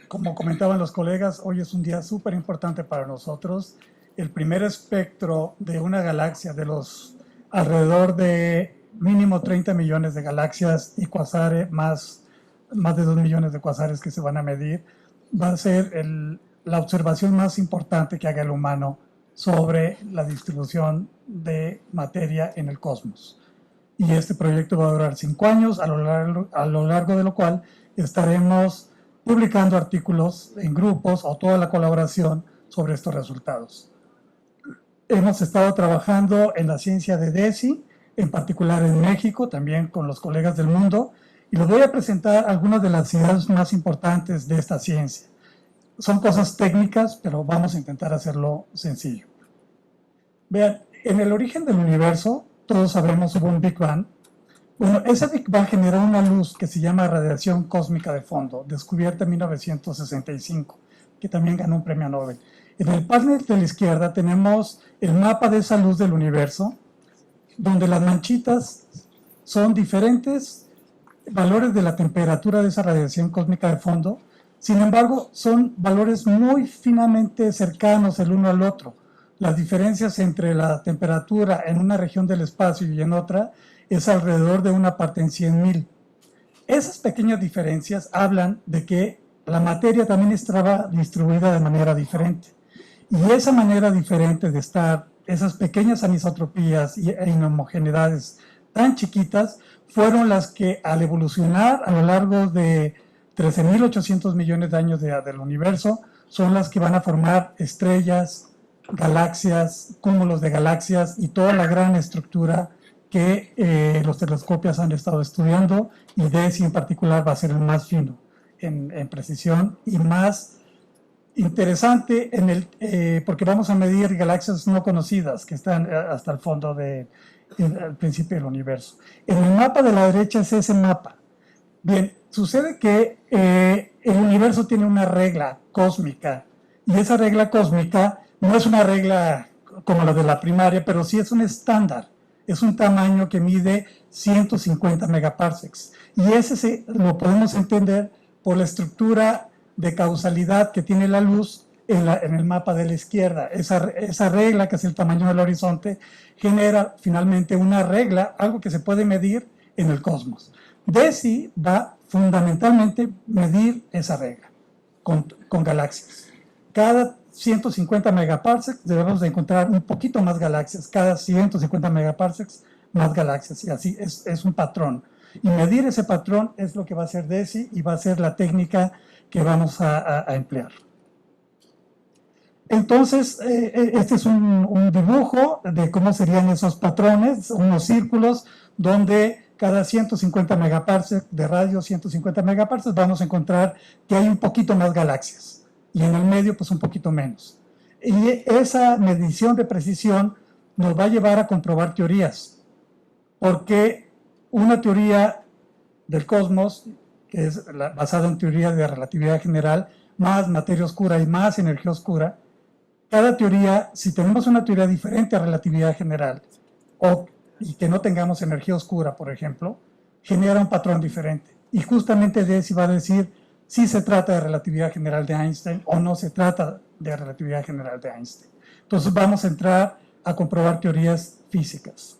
Como comentaban los colegas, hoy es un día súper importante para nosotros. El primer espectro de una galaxia, de los alrededor de mínimo 30 millones de galaxias y cuasares, más de 2 millones de cuasares que se van a medir, va a ser la observación más importante que haga el humano sobre la distribución de materia en el cosmos. Y este proyecto va a durar 5 años, a lo largo de lo cual estaremos publicando artículos en grupos o toda la colaboración sobre estos resultados. Hemos estado trabajando en la ciencia de DESI, en particular en México, también con los colegas del mundo, y les voy a presentar algunas de las ideas más importantes de esta ciencia. Son cosas técnicas, pero vamos a intentar hacerlo sencillo. Vean, en el origen del universo, todos sabemos, hubo un Big Bang. Bueno, ese Big Bang generó una luz que se llama radiación cósmica de fondo, descubierta en 1965, que también ganó un premio Nobel. En el panel de la izquierda tenemos el mapa de esa luz del universo, donde las manchitas son diferentes valores de la temperatura de esa radiación cósmica de fondo. Sin embargo, son valores muy finamente cercanos el uno al otro. Las diferencias entre la temperatura en una región del espacio y en otra es alrededor de 1 parte en 100.000. Esas pequeñas diferencias hablan de que la materia también estaba distribuida de manera diferente. Y esa manera diferente de estar, esas pequeñas anisotropías e inhomogeneidades tan chiquitas, fueron las que al evolucionar a lo largo de 13.800 millones de años del universo, son las que van a formar estrellas, galaxias, cúmulos de galaxias y toda la gran estructura que los telescopios han estado estudiando, y DESI en particular va a ser el más fino en precisión y más interesante porque vamos a medir galaxias no conocidas que están hasta el fondo al principio del universo. En el mapa de la derecha es ese mapa. Bien, sucede que el universo tiene una regla cósmica, y esa regla cósmica no es una regla como la de la primaria, pero sí es un estándar. Es un tamaño que mide 150 megaparsecs. Y ese lo podemos entender por la estructura de causalidad que tiene la luz en el mapa de la izquierda. Esa regla, que es el tamaño del horizonte, genera finalmente una regla, algo que se puede medir en el cosmos. DESI va fundamentalmente a medir esa regla con galaxias. Cada 150 megaparsecs debemos de encontrar un poquito más galaxias, cada 150 megaparsecs más galaxias, y así es un patrón. Y medir ese patrón es lo que va a hacer DESI, y va a ser la técnica que vamos a emplear. Entonces, este es un dibujo de cómo serían esos patrones, unos círculos donde cada 150 megaparsecs de radio, 150 megaparsecs, vamos a encontrar que hay un poquito más galaxias, y en el medio pues un poquito menos. Y esa medición de precisión nos va a llevar a comprobar teorías, porque una teoría del cosmos, que es basada en teoría de relatividad general, más materia oscura y más energía oscura, cada teoría, si tenemos una teoría diferente a relatividad general, y que no tengamos energía oscura, por ejemplo, genera un patrón diferente. Y justamente Deci va a decir si se trata de relatividad general de Einstein o no se trata de relatividad general de Einstein. Entonces vamos a entrar a comprobar teorías físicas.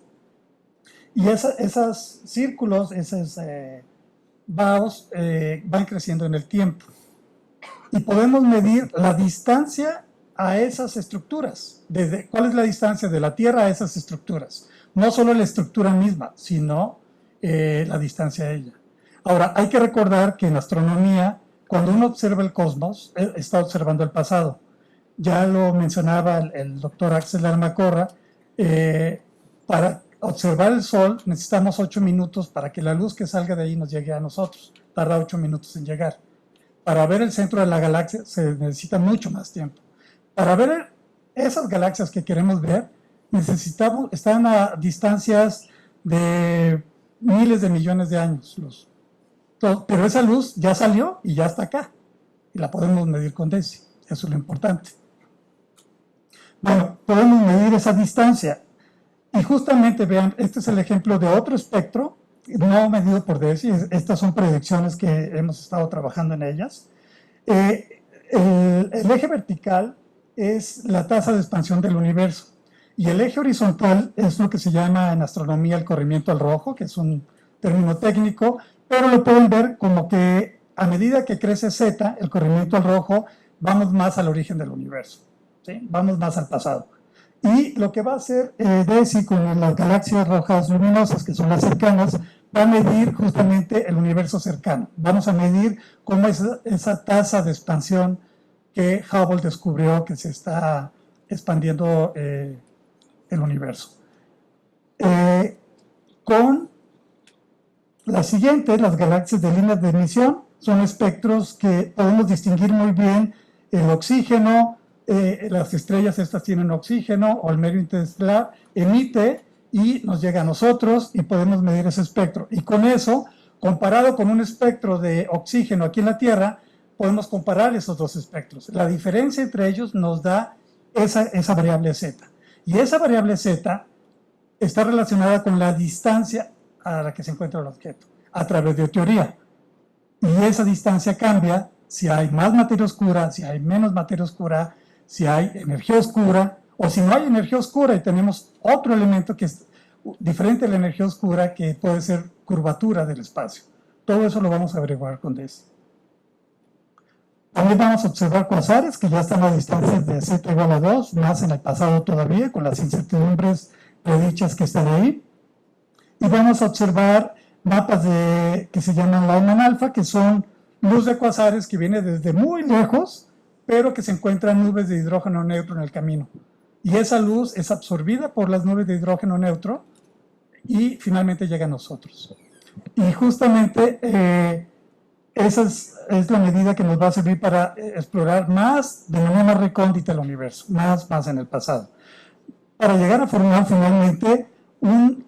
Y esos círculos, esos baos, van creciendo en el tiempo. Y podemos medir la distancia a esas estructuras. ¿Cuál es la distancia de la Tierra a esas estructuras? No solo la estructura misma, sino la distancia a ella. Ahora, hay que recordar que en astronomía, cuando uno observa el cosmos, está observando el pasado. Ya lo mencionaba el doctor Axel Almacorra, para observar el Sol necesitamos 8 minutos para que la luz que salga de ahí nos llegue a nosotros. Tarda 8 minutos en llegar. Para ver el centro de la galaxia se necesita mucho más tiempo. Para ver esas galaxias que queremos ver, están a distancias de miles de millones de años. Pero esa luz ya salió y ya está acá. Y la podemos medir con Deci. Eso es lo importante. Bueno, podemos medir esa distancia. Y justamente, vean, este es el ejemplo de otro espectro, no medido por Deci. Estas son predicciones que hemos estado trabajando en ellas. El eje vertical es la tasa de expansión del universo. Y el eje horizontal es lo que se llama en astronomía el corrimiento al rojo, que es un término técnico, pero lo pueden ver como que a medida que crece Z, el corrimiento al rojo, vamos más al origen del universo, ¿sí? Vamos más al pasado. Y lo que va a hacer Deci con las galaxias rojas luminosas, que son las cercanas, va a medir justamente el universo cercano. Vamos a medir cómo es esa tasa de expansión que Hubble descubrió que se está expandiendo el universo. Con las siguientes, las galaxias de líneas de emisión, son espectros que podemos distinguir muy bien el oxígeno, las estrellas estas tienen oxígeno, o el medio interestelar emite y nos llega a nosotros y podemos medir ese espectro. Y con eso, comparado con un espectro de oxígeno aquí en la Tierra, podemos comparar esos dos espectros. La diferencia entre ellos nos da esa variable Z. Y esa variable Z está relacionada con la distancia a la que se encuentra el objeto, a través de teoría. Y esa distancia cambia si hay más materia oscura, si hay menos materia oscura, si hay energía oscura, o si no hay energía oscura y tenemos otro elemento que es diferente a la energía oscura, que puede ser curvatura del espacio. Todo eso lo vamos a averiguar con Deci. También vamos a observar cuasares que ya están a distancias de Z igual a 2, más en el pasado todavía, con las incertidumbres predichas que están ahí. Y vamos a observar mapas que se llaman Lyman alfa, que son luz de cuasares que viene desde muy lejos, pero que se encuentran nubes de hidrógeno neutro en el camino. Y esa luz es absorbida por las nubes de hidrógeno neutro y finalmente llega a nosotros. Y justamente esa es la medida que nos va a servir para explorar más, de manera más recóndita el universo, más en el pasado. Para llegar a formar finalmente un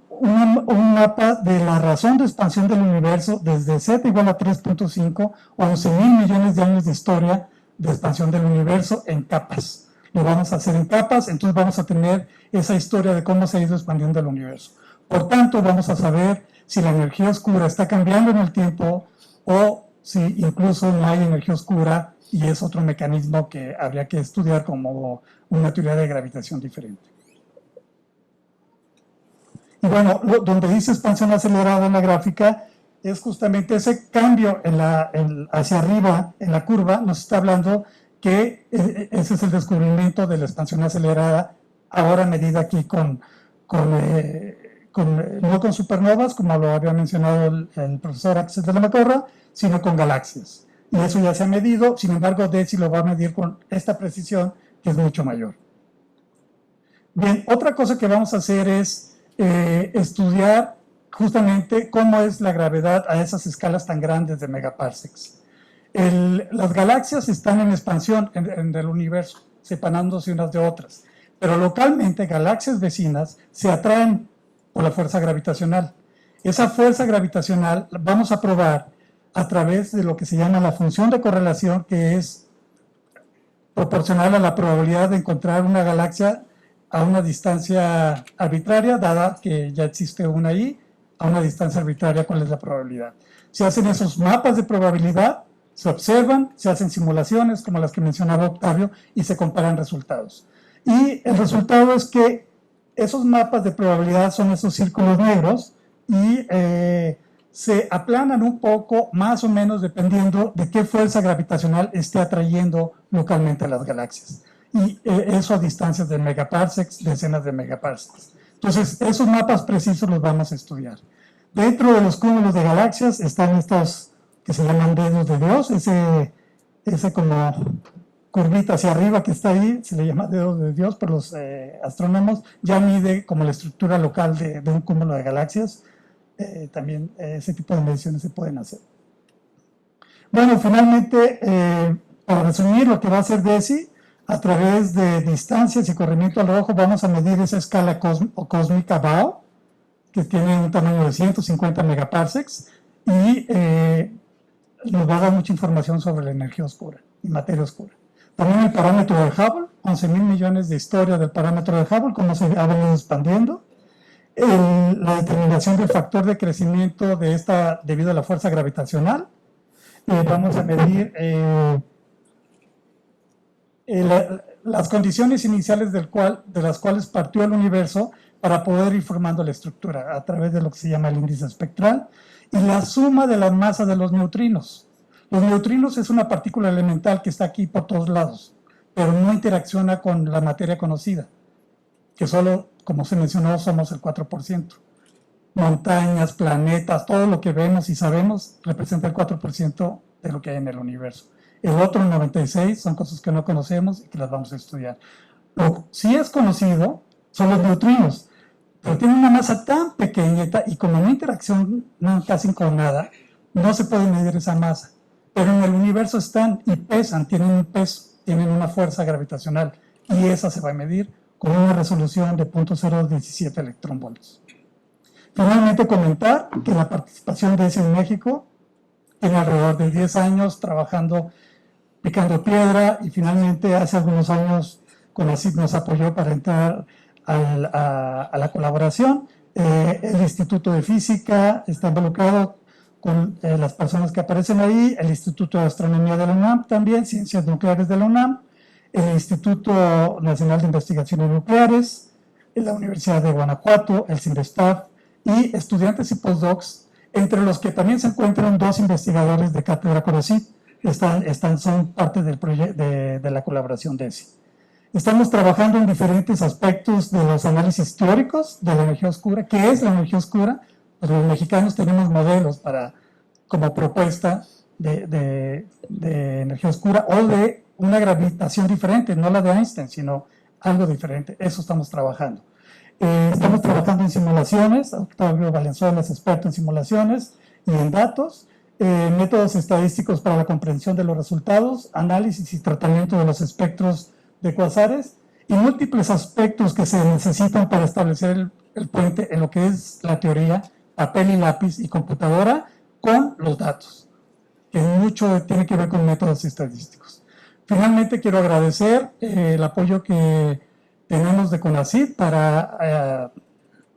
mapa de la razón de expansión del universo desde Z igual a 3.5 o 11.000 millones de años de historia de expansión del universo en capas. Lo vamos a hacer en capas, entonces vamos a tener esa historia de cómo se ha ido expandiendo el universo. Por tanto, vamos a saber si la energía oscura está cambiando en el tiempo o si incluso no hay energía oscura y es otro mecanismo que habría que estudiar como una teoría de gravitación diferente. Y bueno, donde dice expansión acelerada en la gráfica, es justamente ese cambio hacia arriba en la curva, nos está hablando que ese es el descubrimiento de la expansión acelerada, ahora medida aquí no con supernovas, como lo había mencionado el profesor Axel de la Matorra, sino con galaxias. Y eso ya se ha medido, sin embargo, Deci lo va a medir con esta precisión, que es mucho mayor. Bien, otra cosa que vamos a hacer es estudiar justamente cómo es la gravedad a esas escalas tan grandes de megaparsecs. Las galaxias están en expansión en el universo, separándose unas de otras, pero localmente galaxias vecinas se atraen por la fuerza gravitacional. Esa fuerza gravitacional la vamos a probar a través de lo que se llama la función de correlación, que es proporcional a la probabilidad de encontrar una galaxia a una distancia arbitraria, dada que ya existe una ahí, a una distancia arbitraria, ¿cuál es la probabilidad? Se hacen esos mapas de probabilidad, se observan, se hacen simulaciones como las que mencionaba Octavio y se comparan resultados. Y el resultado es que esos mapas de probabilidad son esos círculos negros y se aplanan un poco, más o menos, dependiendo de qué fuerza gravitacional esté atrayendo localmente a las galaxias. Y eso a distancias de megaparsecs, decenas de megaparsecs. Entonces, esos mapas precisos los vamos a estudiar. Dentro de los cúmulos de galaxias están estos que se llaman dedos de Dios, ese como curvita hacia arriba que está ahí, se le llama dedos de Dios por los astrónomos, ya mide como la estructura local de un cúmulo de galaxias. También ese tipo de mediciones se pueden hacer. Bueno, finalmente, para resumir lo que va a hacer DESI, a través de distancias y corrimiento al rojo vamos a medir esa escala cósmica BAO, que tiene un tamaño de 150 megaparsecs, y nos va a dar mucha información sobre la energía oscura y materia oscura. También el parámetro de Hubble, 11.000 millones de historia del parámetro de Hubble, cómo se ha venido expandiendo. La determinación del factor de crecimiento de esta debido a la fuerza gravitacional. Vamos a medir las condiciones iniciales de las cuales partió el universo para poder ir formando la estructura a través de lo que se llama el índice espectral y la suma de las masas de los neutrinos. Los neutrinos es una partícula elemental que está aquí por todos lados, pero no interacciona con la materia conocida, que solo, como se mencionó, somos el 4%. Montañas, planetas, todo lo que vemos y sabemos representa el 4% de lo que hay en el universo. El otro 96% son cosas que no conocemos y que las vamos a estudiar. Lo que sí es conocido son los neutrinos, pero tienen una masa tan pequeña y como no interaccionan casi con nada, no se puede medir esa masa. Pero en el universo están y pesan, tienen un peso, tienen una fuerza gravitacional y esa se va a medir con una resolución de 0.017 electronvolts. Finalmente, comentar que la participación de ESI en México tiene alrededor de 10 años trabajando, picando piedra, y finalmente hace algunos años CONACYT nos apoyó para entrar a la colaboración. El Instituto de Física está involucrado con las personas que aparecen ahí, el Instituto de Astronomía de la UNAM también, Ciencias Nucleares de la UNAM, el Instituto Nacional de Investigaciones Nucleares, la Universidad de Guanajuato, el CINVESTAF, y estudiantes y postdocs, entre los que también se encuentran 2 investigadores de Cátedra CONACYT, son parte del de la colaboración de ESI. Estamos trabajando en diferentes aspectos de los análisis teóricos de la energía oscura. ¿Qué es la energía oscura? Pues los mexicanos tenemos modelos como propuesta de energía oscura o de una gravitación diferente, no la de Einstein, sino algo diferente. Eso estamos trabajando. Estamos trabajando en simulaciones. Octavio Valenzuela es experto en simulaciones y en datos, métodos estadísticos para la comprensión de los resultados, análisis y tratamiento de los espectros de cuasares y múltiples aspectos que se necesitan para establecer el puente en lo que es la teoría, papel y lápiz y computadora con los datos, que mucho tiene que ver con métodos estadísticos. Finalmente, quiero agradecer el apoyo que tenemos de CONACYT para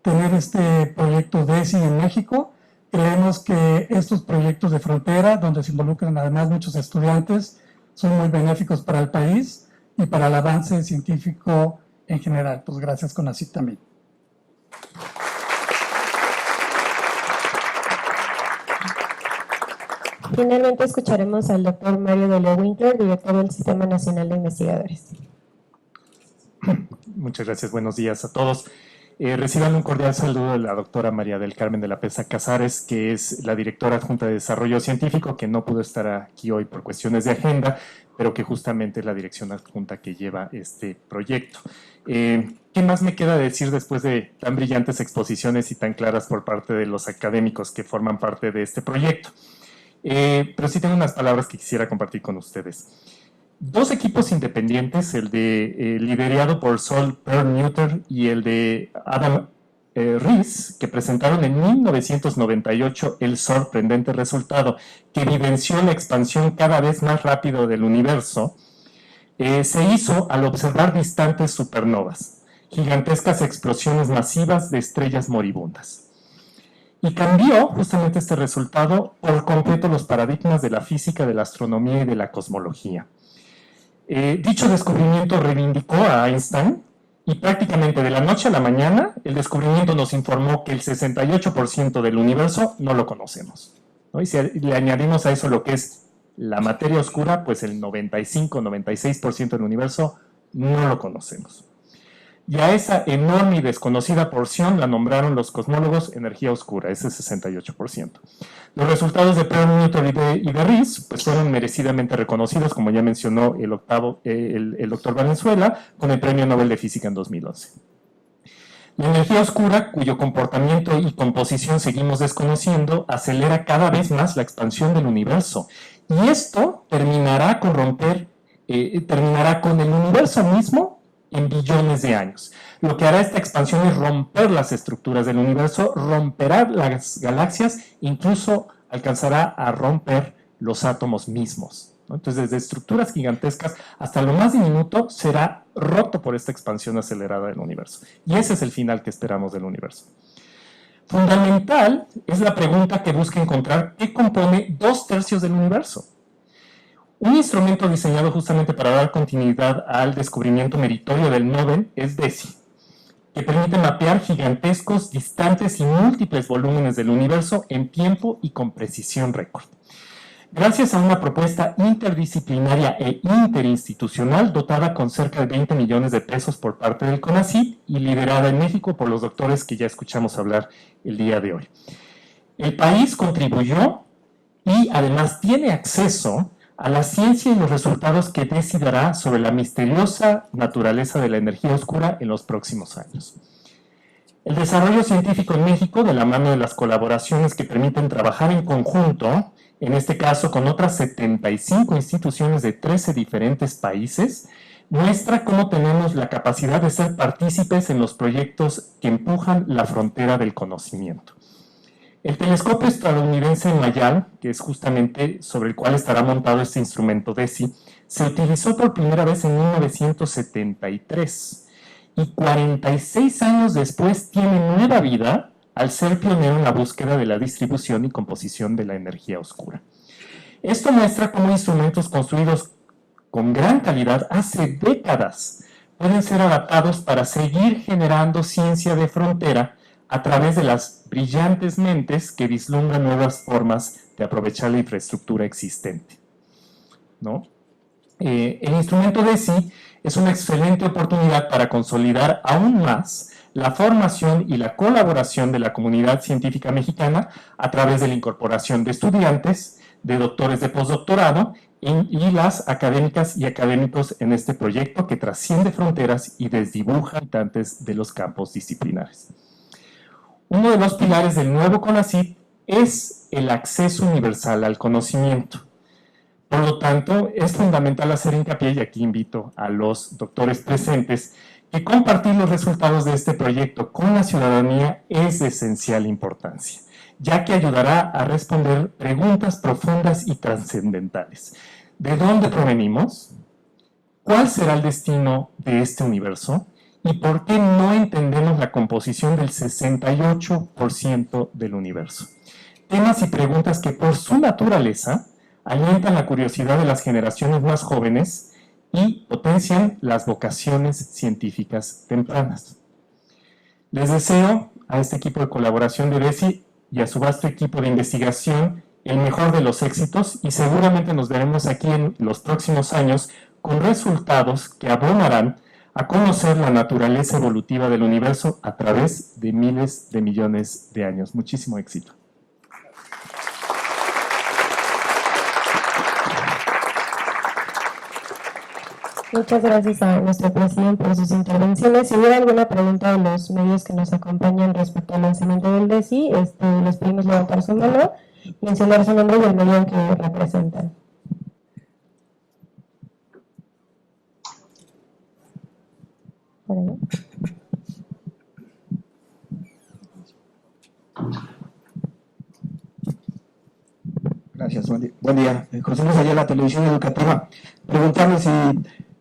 tener este proyecto DESI en México. Creemos que estos proyectos de frontera, donde se involucran además muchos estudiantes, son muy benéficos para el país y para el avance científico en general. Pues gracias, CONACYT, también. Finalmente escucharemos al doctor Mario de Leo Winkler, director del Sistema Nacional de Investigadores. Muchas gracias, buenos días a todos. Reciban un cordial saludo de la doctora María del Carmen de la Pesa Casares, que es la directora adjunta de Desarrollo Científico, que no pudo estar aquí hoy por cuestiones de agenda, pero que justamente es la dirección adjunta que lleva este proyecto. ¿Qué más me queda decir después de tan brillantes exposiciones y tan claras por parte de los académicos que forman parte de este proyecto? Pero sí tengo unas palabras que quisiera compartir con ustedes. dos equipos independientes, el de liderado por Sol Perlmutter y el de Adam Riess, que presentaron en 1998 el sorprendente resultado que evidenció la expansión cada vez más rápido del universo, se hizo al observar distantes supernovas, gigantescas explosiones masivas de estrellas moribundas. Y cambió justamente este resultado por completo los paradigmas de la física, de la astronomía y de la cosmología. Dicho descubrimiento reivindicó a Einstein y prácticamente de la noche a la mañana el descubrimiento nos informó que el 68% del universo no lo conocemos, ¿no? Y si le añadimos a eso lo que es la materia oscura, pues el 95-96% del universo no lo conocemos. Y a esa enorme y desconocida porción la nombraron los cosmólogos energía oscura, ese 68%. Los resultados de Perlmutter y de Riess pues fueron merecidamente reconocidos, como ya mencionó el doctor Valenzuela, con el Premio Nobel de Física en 2011. La energía oscura, cuyo comportamiento y composición seguimos desconociendo, acelera cada vez más la expansión del universo. Y esto terminará con el universo mismo en billones de años. Lo que hará esta expansión es romper las estructuras del universo, romperá las galaxias, incluso alcanzará a romper los átomos mismos, ¿no? Entonces, desde estructuras gigantescas hasta lo más diminuto será roto por esta expansión acelerada del universo. Y ese es el final que esperamos del universo. Fundamental es la pregunta que busca encontrar qué compone 2/3 del universo. Un instrumento diseñado justamente para dar continuidad al descubrimiento meritorio del Nobel es DESI, que permite mapear gigantescos, distantes y múltiples volúmenes del universo en tiempo y con precisión récord. Gracias a una propuesta interdisciplinaria e interinstitucional dotada con cerca de 20 millones de pesos por parte del CONACYT y liderada en México por los doctores que ya escuchamos hablar el día de hoy. El país contribuyó y además tiene acceso a la ciencia y los resultados que DESI dará sobre la misteriosa naturaleza de la energía oscura en los próximos años. El desarrollo científico en México, de la mano de las colaboraciones que permiten trabajar en conjunto, en este caso con otras 75 instituciones de 13 diferentes países, muestra cómo tenemos la capacidad de ser partícipes en los proyectos que empujan la frontera del conocimiento. El telescopio estadounidense Mayal, que es justamente sobre el cual estará montado este instrumento DESI, se utilizó por primera vez en 1973 y 46 años después tiene nueva vida al ser pionero en la búsqueda de la distribución y composición de la energía oscura. Esto muestra cómo instrumentos construidos con gran calidad hace décadas pueden ser adaptados para seguir generando ciencia de frontera a través de las brillantes mentes que vislumbran nuevas formas de aprovechar la infraestructura existente, ¿no? El instrumento DESI es una excelente oportunidad para consolidar aún más la formación y la colaboración de la comunidad científica mexicana a través de la incorporación de estudiantes, de doctores de postdoctorado y las académicas y académicos en este proyecto que trasciende fronteras y desdibuja habitantes de los campos disciplinares. Uno de los pilares del nuevo CONACYT es el acceso universal al conocimiento. Por lo tanto, es fundamental hacer hincapié, y aquí invito a los doctores presentes, que compartir los resultados de este proyecto con la ciudadanía es de esencial importancia, ya que ayudará a responder preguntas profundas y trascendentales. ¿De dónde provenimos? ¿Cuál será el destino de este universo? ¿Y por qué no entendemos la composición del 68% del universo? Temas y preguntas que por su naturaleza alientan la curiosidad de las generaciones más jóvenes y potencian las vocaciones científicas tempranas. Les deseo a este equipo de colaboración de DESI y a su vasto equipo de investigación el mejor de los éxitos y seguramente nos veremos aquí en los próximos años con resultados que abonarán a conocer la naturaleza evolutiva del universo a través de miles de millones de años. Muchísimo éxito. Muchas gracias a nuestro presidente por sus intervenciones. Si hubiera alguna pregunta de los medios que nos acompañan respecto al lanzamiento del DESI, les pedimos levantar su mano, mencionar su nombre y el medio que representan. por ahí. Gracias, buen día. José Luis Ayala, Televisión Educativa. Preguntarle si,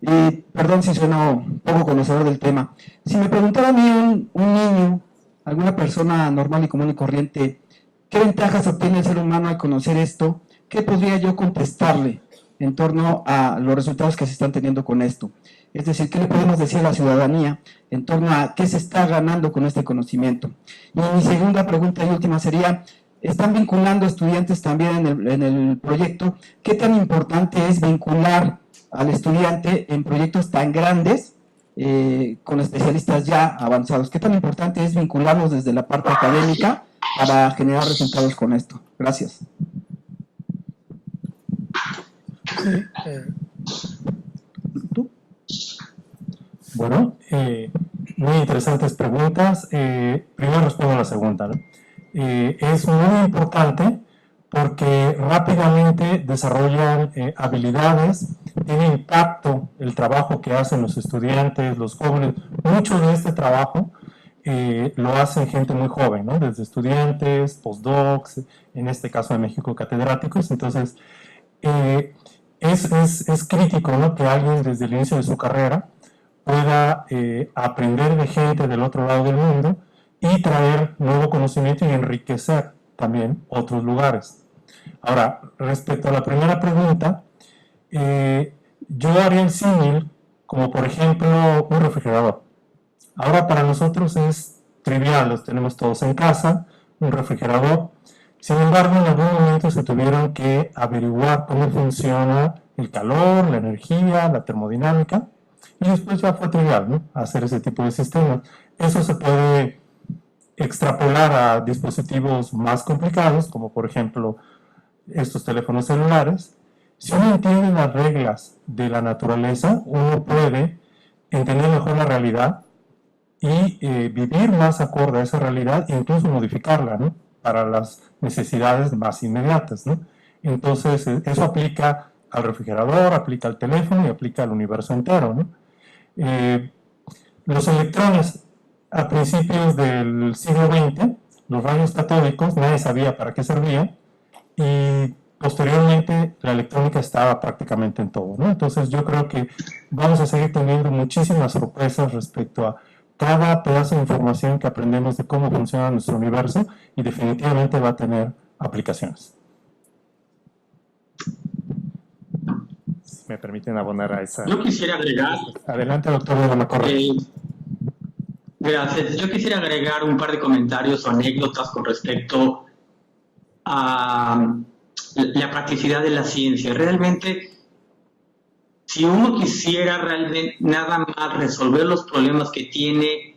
y perdón si sueno poco conocedor del tema, si me preguntara a mí un niño, alguna persona normal y común y corriente, ¿qué ventajas obtiene el ser humano al conocer esto? ¿Qué podría yo contestarle en torno a los resultados que se están teniendo con esto? Es decir, ¿qué le podemos decir a la ciudadanía en torno a qué se está ganando con este conocimiento? Y mi segunda pregunta y última sería, están vinculando estudiantes también en el proyecto. ¿Qué tan importante es vincular al estudiante en proyectos tan grandes con especialistas ya avanzados? ¿Qué tan importante es vincularlos desde la parte académica para generar resultados con esto? Gracias. Sí, ¿Tú? Bueno, muy interesantes preguntas. Primero respondo a la segunda, ¿no? Es muy importante porque rápidamente desarrollan habilidades, tiene impacto el trabajo que hacen los estudiantes, los jóvenes. Mucho de este trabajo lo hacen gente muy joven, ¿no? Desde estudiantes, postdocs, en este caso de México catedráticos. Entonces, es crítico, ¿no?, que alguien desde el inicio de su carrera pueda aprender de gente del otro lado del mundo y traer nuevo conocimiento y enriquecer también otros lugares. Ahora, respecto a la primera pregunta, yo haría el símil como, por ejemplo, un refrigerador. Ahora para nosotros es trivial, los tenemos todos en casa, un refrigerador. Sin embargo, en algún momento se tuvieron que averiguar cómo funciona el calor, la energía, la termodinámica, y después ya fue trivial, ¿no?, hacer ese tipo de sistemas. Eso se puede extrapolar a dispositivos más complicados, como por ejemplo estos teléfonos celulares. Si uno entiende las reglas de la naturaleza, uno puede entender mejor la realidad y vivir más acorde a esa realidad e incluso modificarla, ¿no?, para las necesidades más inmediatas, ¿no? Entonces, eso aplica al refrigerador, aplica al teléfono y aplica al universo entero, ¿no? Los electrones, a principios del siglo XX, los rayos catódicos, nadie sabía para qué servían, y posteriormente la electrónica estaba prácticamente en todo, ¿no? Entonces yo creo que vamos a seguir teniendo muchísimas sorpresas respecto a cada pedazo de información que aprendemos de cómo funciona nuestro universo, y definitivamente va a tener aplicaciones. Si me permiten abonar a esa. Yo quisiera agregar. Adelante, doctor de la Macorra. Gracias. Yo quisiera agregar un par de comentarios o anécdotas con respecto a la practicidad de la ciencia. Realmente, si uno quisiera realmente nada más resolver los problemas que tiene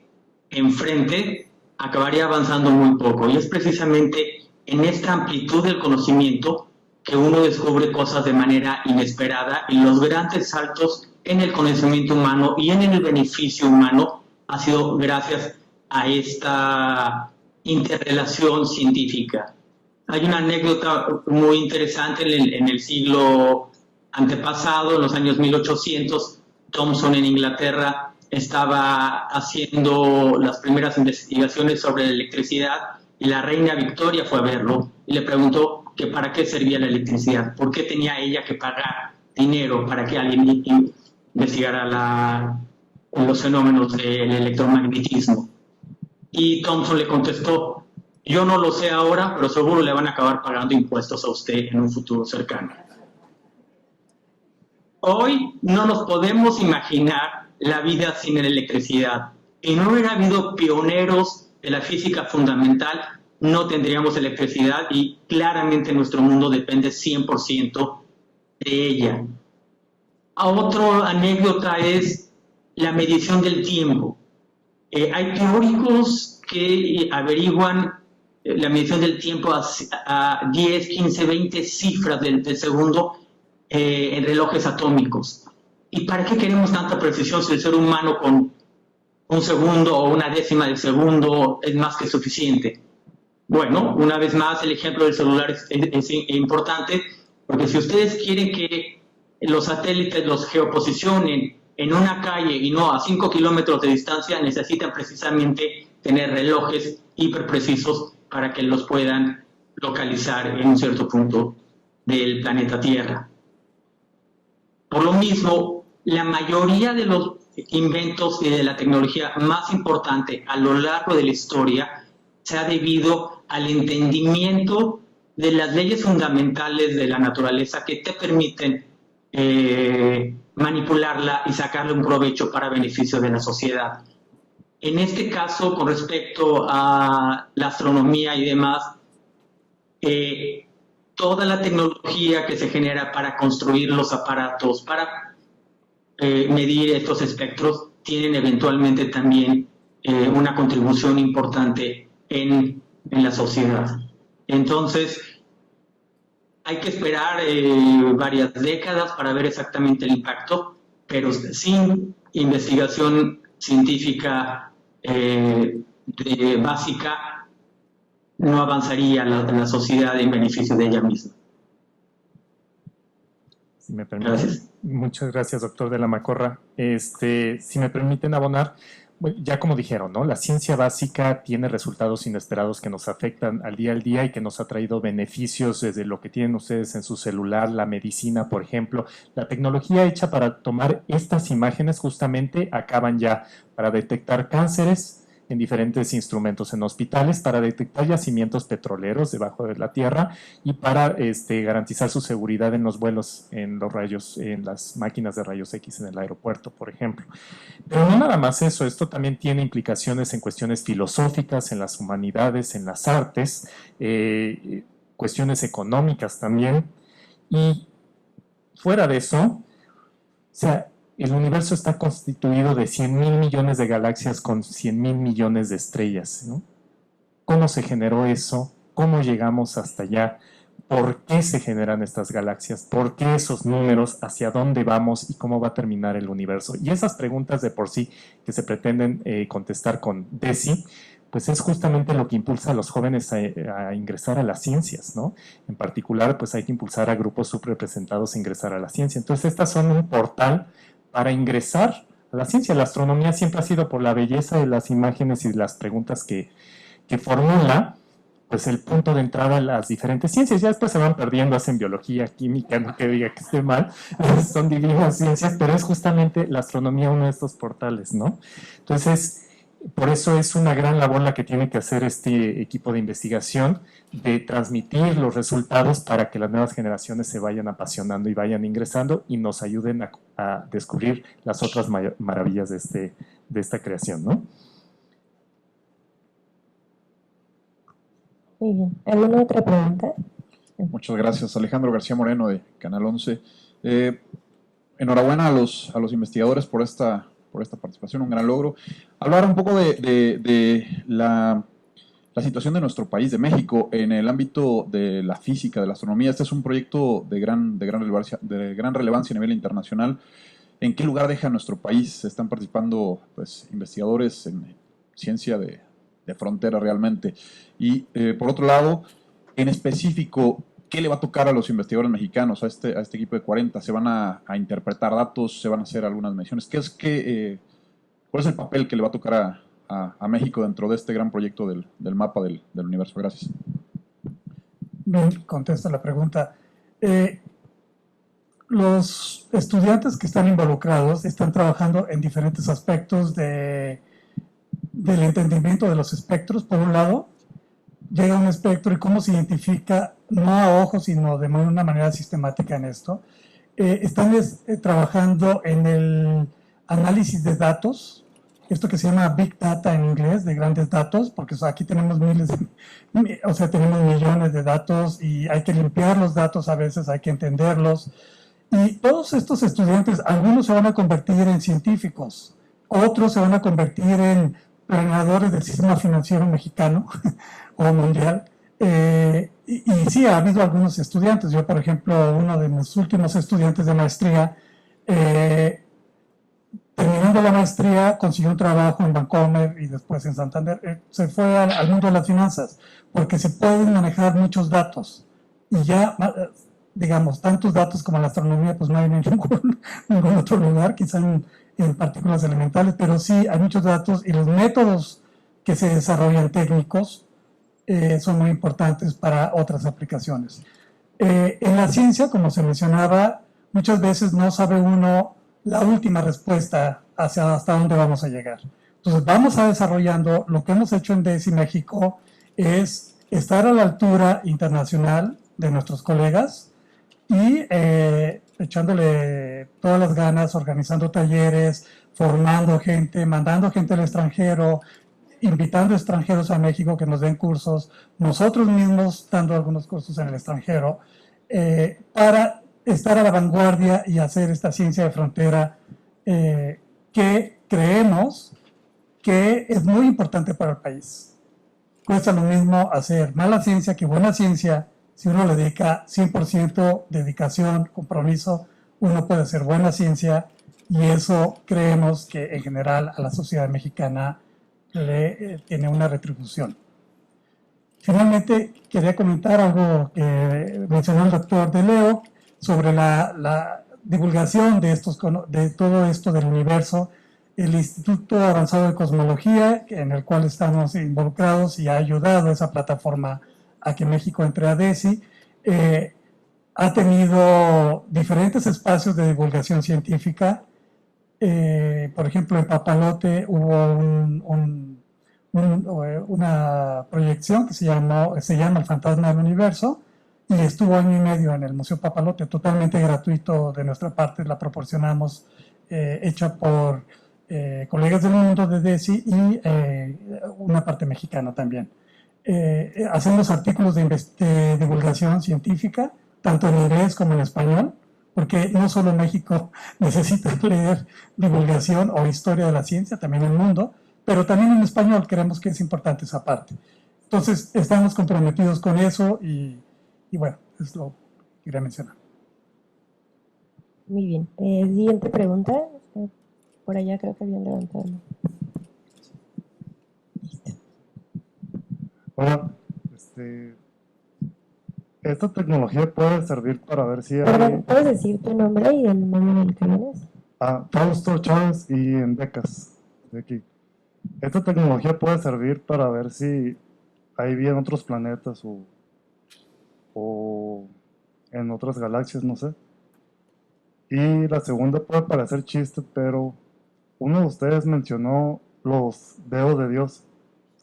enfrente, acabaría avanzando muy poco. Y es precisamente en esta amplitud del conocimiento que uno descubre cosas de manera inesperada, y los grandes saltos en el conocimiento humano y en el beneficio humano ha sido gracias a esta interrelación científica. Hay una anécdota muy interesante en el siglo antepasado, en los años 1800, Thomson en Inglaterra estaba haciendo las primeras investigaciones sobre la electricidad, y la reina Victoria fue a verlo y le preguntó que para qué servía la electricidad, por qué tenía ella que pagar dinero para que alguien investigara los fenómenos del electromagnetismo. Y Thomson le contestó: yo no lo sé ahora, pero seguro le van a acabar pagando impuestos a usted en un futuro cercano. Hoy no nos podemos imaginar la vida sin la electricidad. Y no hubiera habido pioneros de la física fundamental, no tendríamos electricidad, y claramente nuestro mundo depende 100% de ella. Otra anécdota es la medición del tiempo. Hay teóricos que averiguan la medición del tiempo a 10, 15, 20 cifras del segundo en relojes atómicos. ¿Y para qué queremos tanta precisión si el ser humano con un segundo o una décima de segundo es más que suficiente? Bueno, una vez más el ejemplo del celular es importante, porque si ustedes quieren que los satélites los geoposicionen en una calle y no a 5 kilómetros de distancia, necesitan precisamente tener relojes hiperprecisos para que los puedan localizar en un cierto punto del planeta Tierra. Por lo mismo, la mayoría de los inventos y de la tecnología más importante a lo largo de la historia se ha debido al entendimiento de las leyes fundamentales de la naturaleza que te permiten manipularla y sacarle un provecho para beneficio de la sociedad. En este caso, con respecto a la astronomía y demás, toda la tecnología que se genera para construir los aparatos, para medir estos espectros, tienen eventualmente también una contribución importante en la sociedad. Entonces, hay que esperar varias décadas para ver exactamente el impacto, pero sin investigación científica básica no avanzaría la sociedad en beneficio de ella misma. Si me permiten, Gracias. Muchas gracias, doctor de la Macorra. Si me permiten abonar, bueno, ya como dijeron, ¿no? La ciencia básica tiene resultados inesperados que nos afectan al día y que nos ha traído beneficios desde lo que tienen ustedes en su celular, la medicina, por ejemplo. La tecnología hecha para tomar estas imágenes justamente acaban ya para detectar cánceres en diferentes instrumentos en hospitales, para detectar yacimientos petroleros debajo de la tierra y para garantizar su seguridad en los vuelos, en los rayos, en las máquinas de rayos X en el aeropuerto, por ejemplo. Pero no nada más eso, esto también tiene implicaciones en cuestiones filosóficas, en las humanidades, en las artes, cuestiones económicas también. Y fuera de eso, o sea, el universo está constituido de 100.000 millones de galaxias con 100.000 millones de estrellas, ¿no? ¿Cómo se generó eso? ¿Cómo llegamos hasta allá? ¿Por qué se generan estas galaxias? ¿Por qué esos números? ¿Hacia dónde vamos? ¿Y cómo va a terminar el universo? Y esas preguntas de por sí que se pretenden contestar con DESI, pues es justamente lo que impulsa a los jóvenes a ingresar a las ciencias, ¿no? En particular, pues hay que impulsar a grupos subrepresentados a ingresar a la ciencia. Entonces, estas son un portal para ingresar a la ciencia. La astronomía siempre ha sido por la belleza de las imágenes y las preguntas que formula, pues el punto de entrada a las diferentes ciencias. Ya después se van perdiendo, hacen biología, química, no que diga que esté mal, son divinas ciencias, pero es justamente la astronomía uno de estos portales, ¿no? Entonces, por eso es una gran labor la que tiene que hacer este equipo de investigación, de transmitir los resultados para que las nuevas generaciones se vayan apasionando y vayan ingresando y nos ayuden a descubrir las otras maravillas de esta creación, ¿no? Muy bien. ¿Alguna otra pregunta? Muchas gracias. Alejandro García Moreno, de Canal 11. Enhorabuena a los investigadores por esta participación, un gran logro. Hablar un poco de la situación de nuestro país, de México, en el ámbito de la física, de la astronomía. Este es un proyecto de gran relevancia a nivel internacional. ¿En qué lugar deja nuestro país? Están participando pues, investigadores en ciencia de frontera realmente. Y por otro lado, en específico, ¿qué le va a tocar a los investigadores mexicanos, a este equipo de 40? ¿Se van a interpretar datos? ¿Se van a hacer algunas mediciones? ¿Cuál es el papel que le va a tocar a México dentro de este gran proyecto del mapa del universo? Gracias. Bien, contesto la pregunta. Los estudiantes que están involucrados están trabajando en diferentes aspectos del entendimiento de los espectros. Por un lado, llega un espectro y cómo se identifica, no a ojo, sino de una manera sistemática en esto. Están trabajando en el análisis de datos, esto que se llama Big Data en inglés, de grandes datos, porque aquí tenemos tenemos millones de datos y hay que limpiar los datos a veces, hay que entenderlos. Y todos estos estudiantes, algunos se van a convertir en científicos, otros se van a convertir en planeadores del sistema financiero mexicano o mundial. Y sí, ha habido algunos estudiantes. Yo, por ejemplo, uno de mis últimos estudiantes de maestría, terminando la maestría, consiguió un trabajo en Bancomer y después en Santander. Se fue al mundo de las finanzas, porque se pueden manejar muchos datos. Y ya, digamos, tantos datos como en la astronomía, pues no hay en ningún otro lugar, quizá en partículas elementales, pero sí hay muchos datos y los métodos que se desarrollan técnicos son muy importantes para otras aplicaciones. En la ciencia, como se mencionaba, muchas veces no sabe uno la última respuesta hasta dónde vamos a llegar. Entonces vamos a desarrollando, lo que hemos hecho en DESI México es estar a la altura internacional de nuestros colegas y echándole todas las ganas, organizando talleres, formando gente, mandando gente al extranjero, invitando extranjeros a México que nos den cursos, nosotros mismos dando algunos cursos en el extranjero, para estar a la vanguardia y hacer esta ciencia de frontera que creemos que es muy importante para el país. Cuesta lo mismo hacer mala ciencia que buena ciencia. Si uno le dedica 100% dedicación, compromiso, uno puede hacer buena ciencia y eso creemos que en general a la sociedad mexicana tiene una retribución. Finalmente, quería comentar algo que mencionó el doctor De Leo sobre la divulgación de todo esto del universo. El Instituto Avanzado de Cosmología, en el cual estamos involucrados y ha ayudado a esa plataforma a que México entre a DESI, ha tenido diferentes espacios de divulgación científica. Por ejemplo, en Papalote hubo una proyección que se llama El Fantasma del Universo y estuvo año y medio en el Museo Papalote, totalmente gratuito de nuestra parte, la proporcionamos, hecha por colegas del mundo de DESI y una parte mexicana también. Hacemos artículos de divulgación científica, tanto en inglés como en español, porque no solo México necesita leer divulgación o historia de la ciencia, también el mundo, pero también en español creemos que es importante esa parte. Entonces, estamos comprometidos con eso y bueno, es lo que quería mencionar. Muy bien. Siguiente pregunta. Por allá creo que habían levantado. Hola, esta tecnología puede servir para ver si hay... Perdón, ¿puedes decir tu nombre y el medio del que vienes? Fausto Chávez y en Becas, de aquí. Esta tecnología puede servir para ver si hay vida en otros planetas o en otras galaxias, no sé. Y la segunda puede parecer chiste, pero uno de ustedes mencionó los dedos de Dios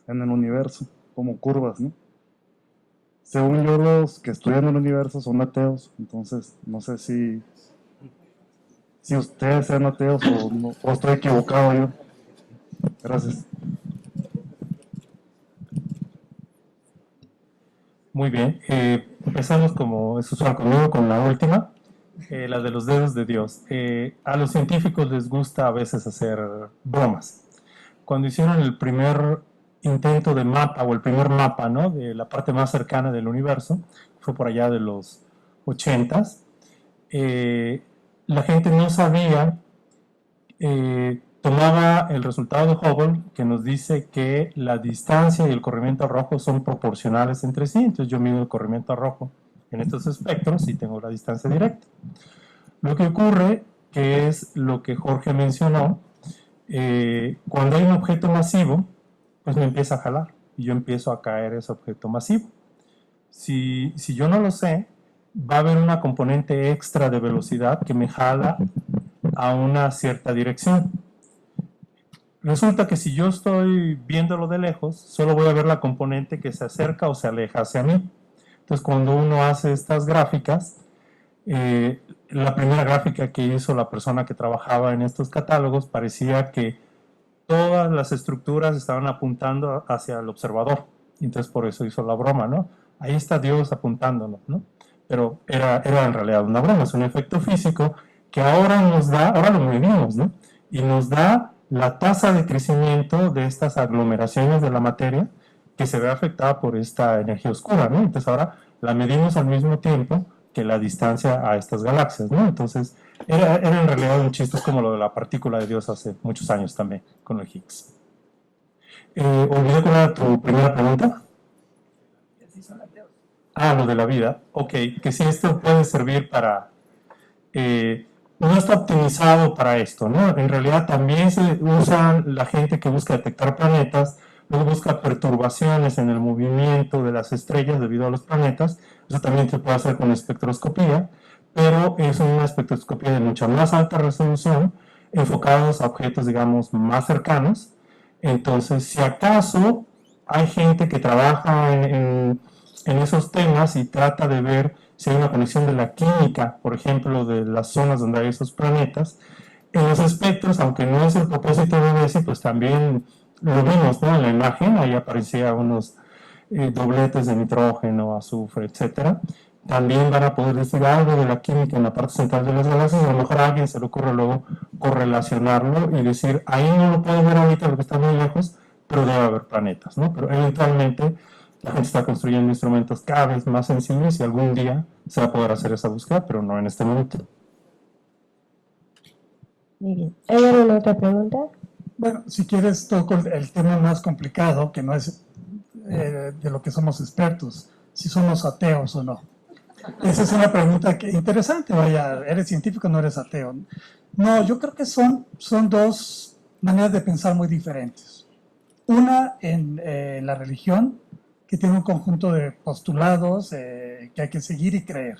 en el universo, como curvas, ¿no? Según yo, los que estudian el universo son ateos, entonces no sé si ustedes sean ateos o estoy equivocado yo. Gracias. Muy bien. Empezamos, como es usual conmigo, con la última, la de los dedos de Dios. A los científicos les gusta a veces hacer bromas. Cuando hicieron el primer intento de mapa, o el primer mapa, ¿no?, de la parte más cercana del universo, fue por allá de los 80s, la gente no sabía, tomaba el resultado de Hubble, que nos dice que la distancia y el corrimiento rojo son proporcionales entre sí. Entonces yo mido el corrimiento rojo en estos espectros y tengo la distancia directa. Lo que ocurre, que es lo que Jorge mencionó, cuando hay un objeto masivo, pues me empieza a jalar y yo empiezo a caer ese objeto masivo. Si yo no lo sé, va a haber una componente extra de velocidad que me jala a una cierta dirección. Resulta que si yo estoy viéndolo de lejos, solo voy a ver la componente que se acerca o se aleja hacia mí. Entonces, cuando uno hace estas gráficas, la primera gráfica que hizo la persona que trabajaba en estos catálogos parecía que todas las estructuras estaban apuntando hacia el observador. Entonces, por eso hizo la broma, ¿no? Ahí está Dios apuntándonos, ¿no? Pero era en realidad una broma, es un efecto físico que ahora lo medimos, ¿no? Y nos da la tasa de crecimiento de estas aglomeraciones de la materia que se ve afectada por esta energía oscura, ¿no? Entonces ahora la medimos al mismo tiempo que la distancia a estas galaxias, ¿no? Entonces era en realidad un chiste, es como lo de la partícula de Dios hace muchos años también con el Higgs. Olvidé cuál era tu primera pregunta. Lo de la vida. Ok, que si esto puede servir para no está optimizado para esto, ¿no? En realidad también se usa la gente que busca detectar planetas, luego busca perturbaciones en el movimiento de las estrellas debido a los planetas. Eso también se puede hacer con espectroscopía, pero es una espectroscopía de mucha más alta resolución, enfocados a objetos, digamos, más cercanos. Entonces, si acaso hay gente que trabaja en esos temas y trata de ver si hay una conexión de la química, por ejemplo, de las zonas donde hay esos planetas, en los espectros, aunque no es el propósito de BESI, pues también lo vimos, ¿no? En la imagen, ahí aparecía unos dobletes de nitrógeno, azufre, etcétera. También van a poder decir algo de la química en la parte central de las galaxias, a lo mejor a alguien se le ocurre luego correlacionarlo y decir, ahí no lo puedo ver ahorita porque está muy lejos, pero debe haber planetas, ¿no? Pero eventualmente la gente está construyendo instrumentos cada vez más sensibles y algún día se va a poder hacer esa búsqueda, pero no en este momento. Muy bien. ¿Hay alguna otra pregunta? Bueno, si quieres toco el tema más complicado, que no es de lo que somos expertos, si somos ateos o no. Esa es una pregunta interesante, vaya, ¿eres científico o no eres ateo? No, yo creo que son dos maneras de pensar muy diferentes. Una en la religión, que tiene un conjunto de postulados que hay que seguir y creer.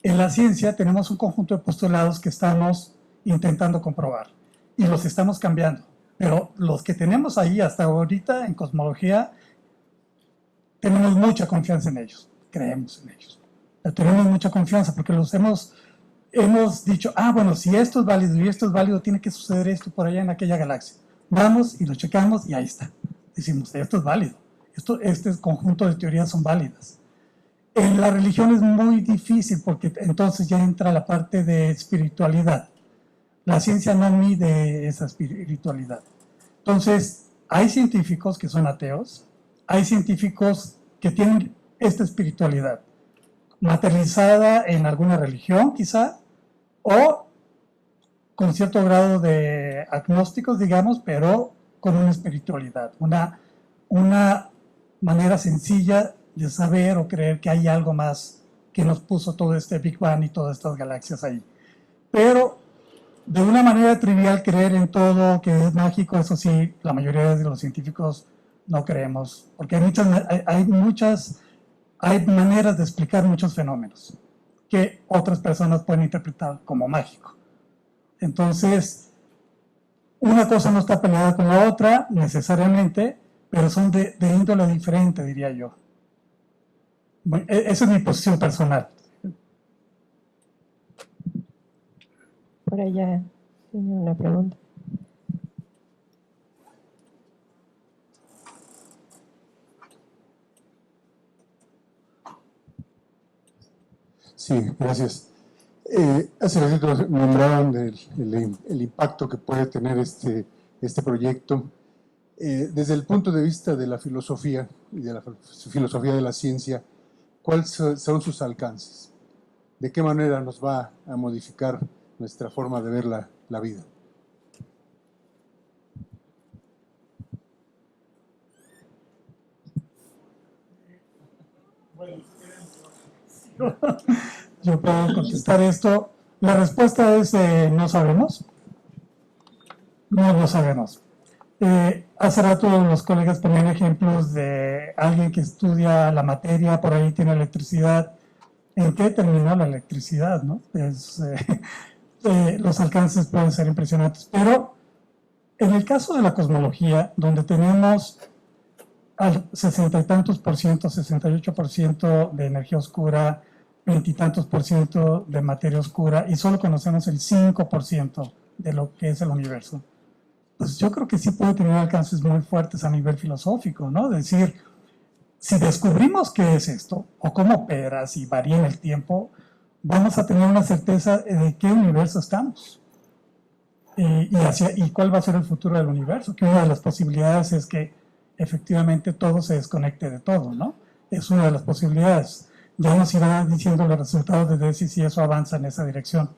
En la ciencia tenemos un conjunto de postulados que estamos intentando comprobar y los estamos cambiando. Pero los que tenemos ahí hasta ahorita en cosmología, tenemos mucha confianza en ellos, creemos en ellos. Pero tenemos mucha confianza porque los hemos dicho, bueno, si esto es válido y esto es válido, tiene que suceder esto por allá en aquella galaxia. Vamos y lo checamos y ahí está. Decimos, esto es válido. Este conjunto de teorías son válidas. En la religión es muy difícil porque entonces ya entra la parte de espiritualidad. La ciencia no mide esa espiritualidad. Entonces, hay científicos que son ateos, hay científicos que tienen esta espiritualidad materializada en alguna religión, quizá, o con cierto grado de agnósticos, digamos, pero con una espiritualidad, una manera sencilla de saber o creer que hay algo más que nos puso todo este Big Bang y todas estas galaxias ahí. Pero de una manera trivial creer en todo que es mágico, eso sí, la mayoría de los científicos no creemos, porque hay maneras de explicar muchos fenómenos que otras personas pueden interpretar como mágico. Entonces, una cosa no está peleada con la otra necesariamente, pero son de índole diferente, diría yo. Bueno, esa es mi posición personal. Por allá tiene una pregunta. Sí, gracias. Hace ratito nombraban el impacto que puede tener este proyecto. Desde el punto de vista de la filosofía y de la filosofía de la ciencia, ¿cuáles son sus alcances? ¿De qué manera nos va a modificar nuestra forma de ver la vida? Yo puedo contestar esto. La respuesta es no sabemos. No lo sabemos. Hace rato los colegas ponían ejemplos de alguien que estudia la materia, por ahí tiene electricidad. ¿En qué terminó la electricidad? ¿No? Los alcances pueden ser impresionantes. Pero en el caso de la cosmología, donde tenemos al 60 y tantos por ciento, 68% de energía oscura, 20 y tantos por ciento de materia oscura, y solo conocemos el 5% de lo que es el universo. Pues yo creo que sí puede tener alcances muy fuertes a nivel filosófico, ¿no? Es decir, si descubrimos qué es esto, o cómo opera, si varía en el tiempo, vamos a tener una certeza de qué universo estamos. Y cuál va a ser el futuro del universo, que una de las posibilidades es que efectivamente todo se desconecte de todo, ¿no? Es una de las posibilidades. Ya nos irán diciendo los resultados de DESI si eso avanza en esa dirección.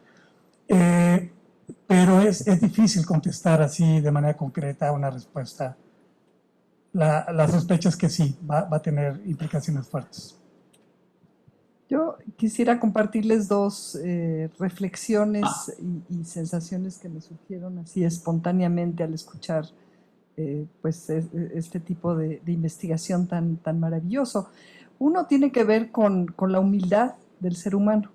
Pero es difícil contestar así de manera concreta una respuesta. La sospecha es que sí, va a tener implicaciones fuertes. Yo quisiera compartirles dos reflexiones y sensaciones que me surgieron así espontáneamente al escuchar pues este tipo de investigación tan maravilloso. Uno tiene que ver con la humildad del ser humano.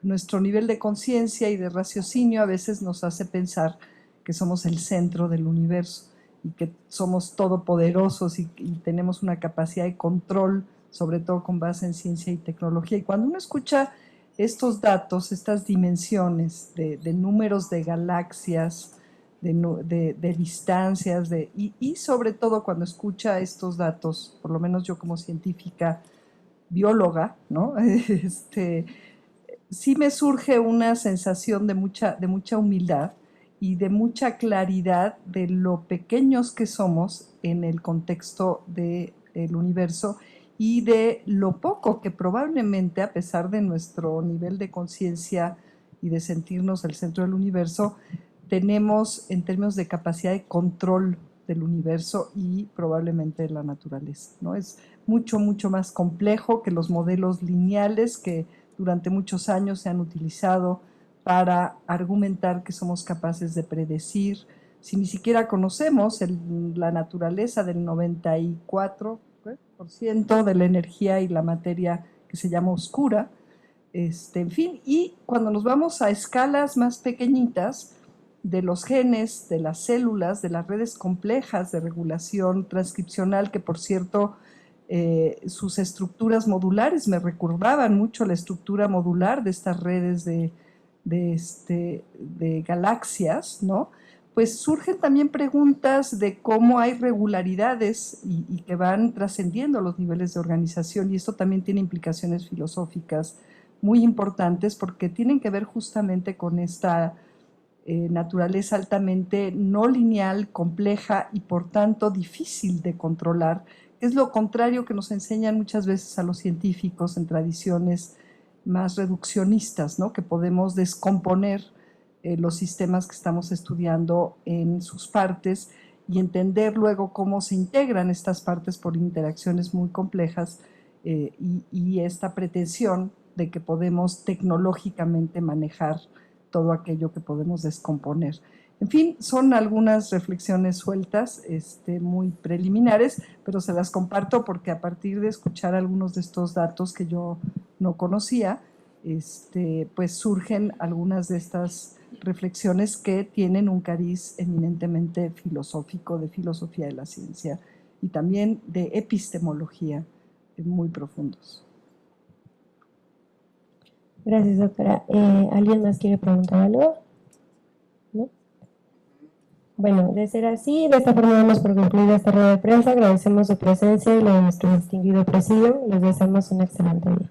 Nuestro nivel de conciencia y de raciocinio a veces nos hace pensar que somos el centro del universo y que somos todopoderosos y tenemos una capacidad de control, sobre todo con base en ciencia y tecnología. Y cuando uno escucha estos datos, estas dimensiones de números de galaxias, de distancias, y sobre todo cuando escucha estos datos, por lo menos yo como científica bióloga, ¿no? Sí me surge una sensación de mucha humildad y de mucha claridad de lo pequeños que somos en el contexto del universo y de lo poco que probablemente, a pesar de nuestro nivel de conciencia y de sentirnos el centro del universo, tenemos en términos de capacidad de control del universo y probablemente de la naturaleza, ¿no? Es mucho más complejo que los modelos lineales que durante muchos años se han utilizado para argumentar que somos capaces de predecir, si ni siquiera conocemos la naturaleza del 94% de la energía y la materia que se llama oscura, en fin, y cuando nos vamos a escalas más pequeñitas de los genes, de las células, de las redes complejas de regulación transcripcional, que por cierto sus estructuras modulares me recordaban mucho la estructura modular de estas redes de galaxias, ¿no? Pues surgen también preguntas de cómo hay regularidades y que van trascendiendo los niveles de organización, y esto también tiene implicaciones filosóficas muy importantes porque tienen que ver justamente con esta naturaleza altamente no lineal, compleja y por tanto difícil de controlar. Es lo contrario que nos enseñan muchas veces a los científicos en tradiciones más reduccionistas, ¿no? Que podemos descomponer los sistemas que estamos estudiando en sus partes y entender luego cómo se integran estas partes por interacciones muy complejas y esta pretensión de que podemos tecnológicamente manejar todo aquello que podemos descomponer. En fin, son algunas reflexiones sueltas, muy preliminares, pero se las comparto porque a partir de escuchar algunos de estos datos que yo no conocía, pues surgen algunas de estas reflexiones que tienen un cariz eminentemente filosófico, de filosofía de la ciencia y también de epistemología muy profundos. Gracias, doctora. ¿Alguien más quiere preguntar algo? ¿No? Bueno, de ser así, de esta forma damos por concluida esta rueda de prensa. Agradecemos su presencia y la de nuestro distinguido presidio. Les deseamos un excelente día.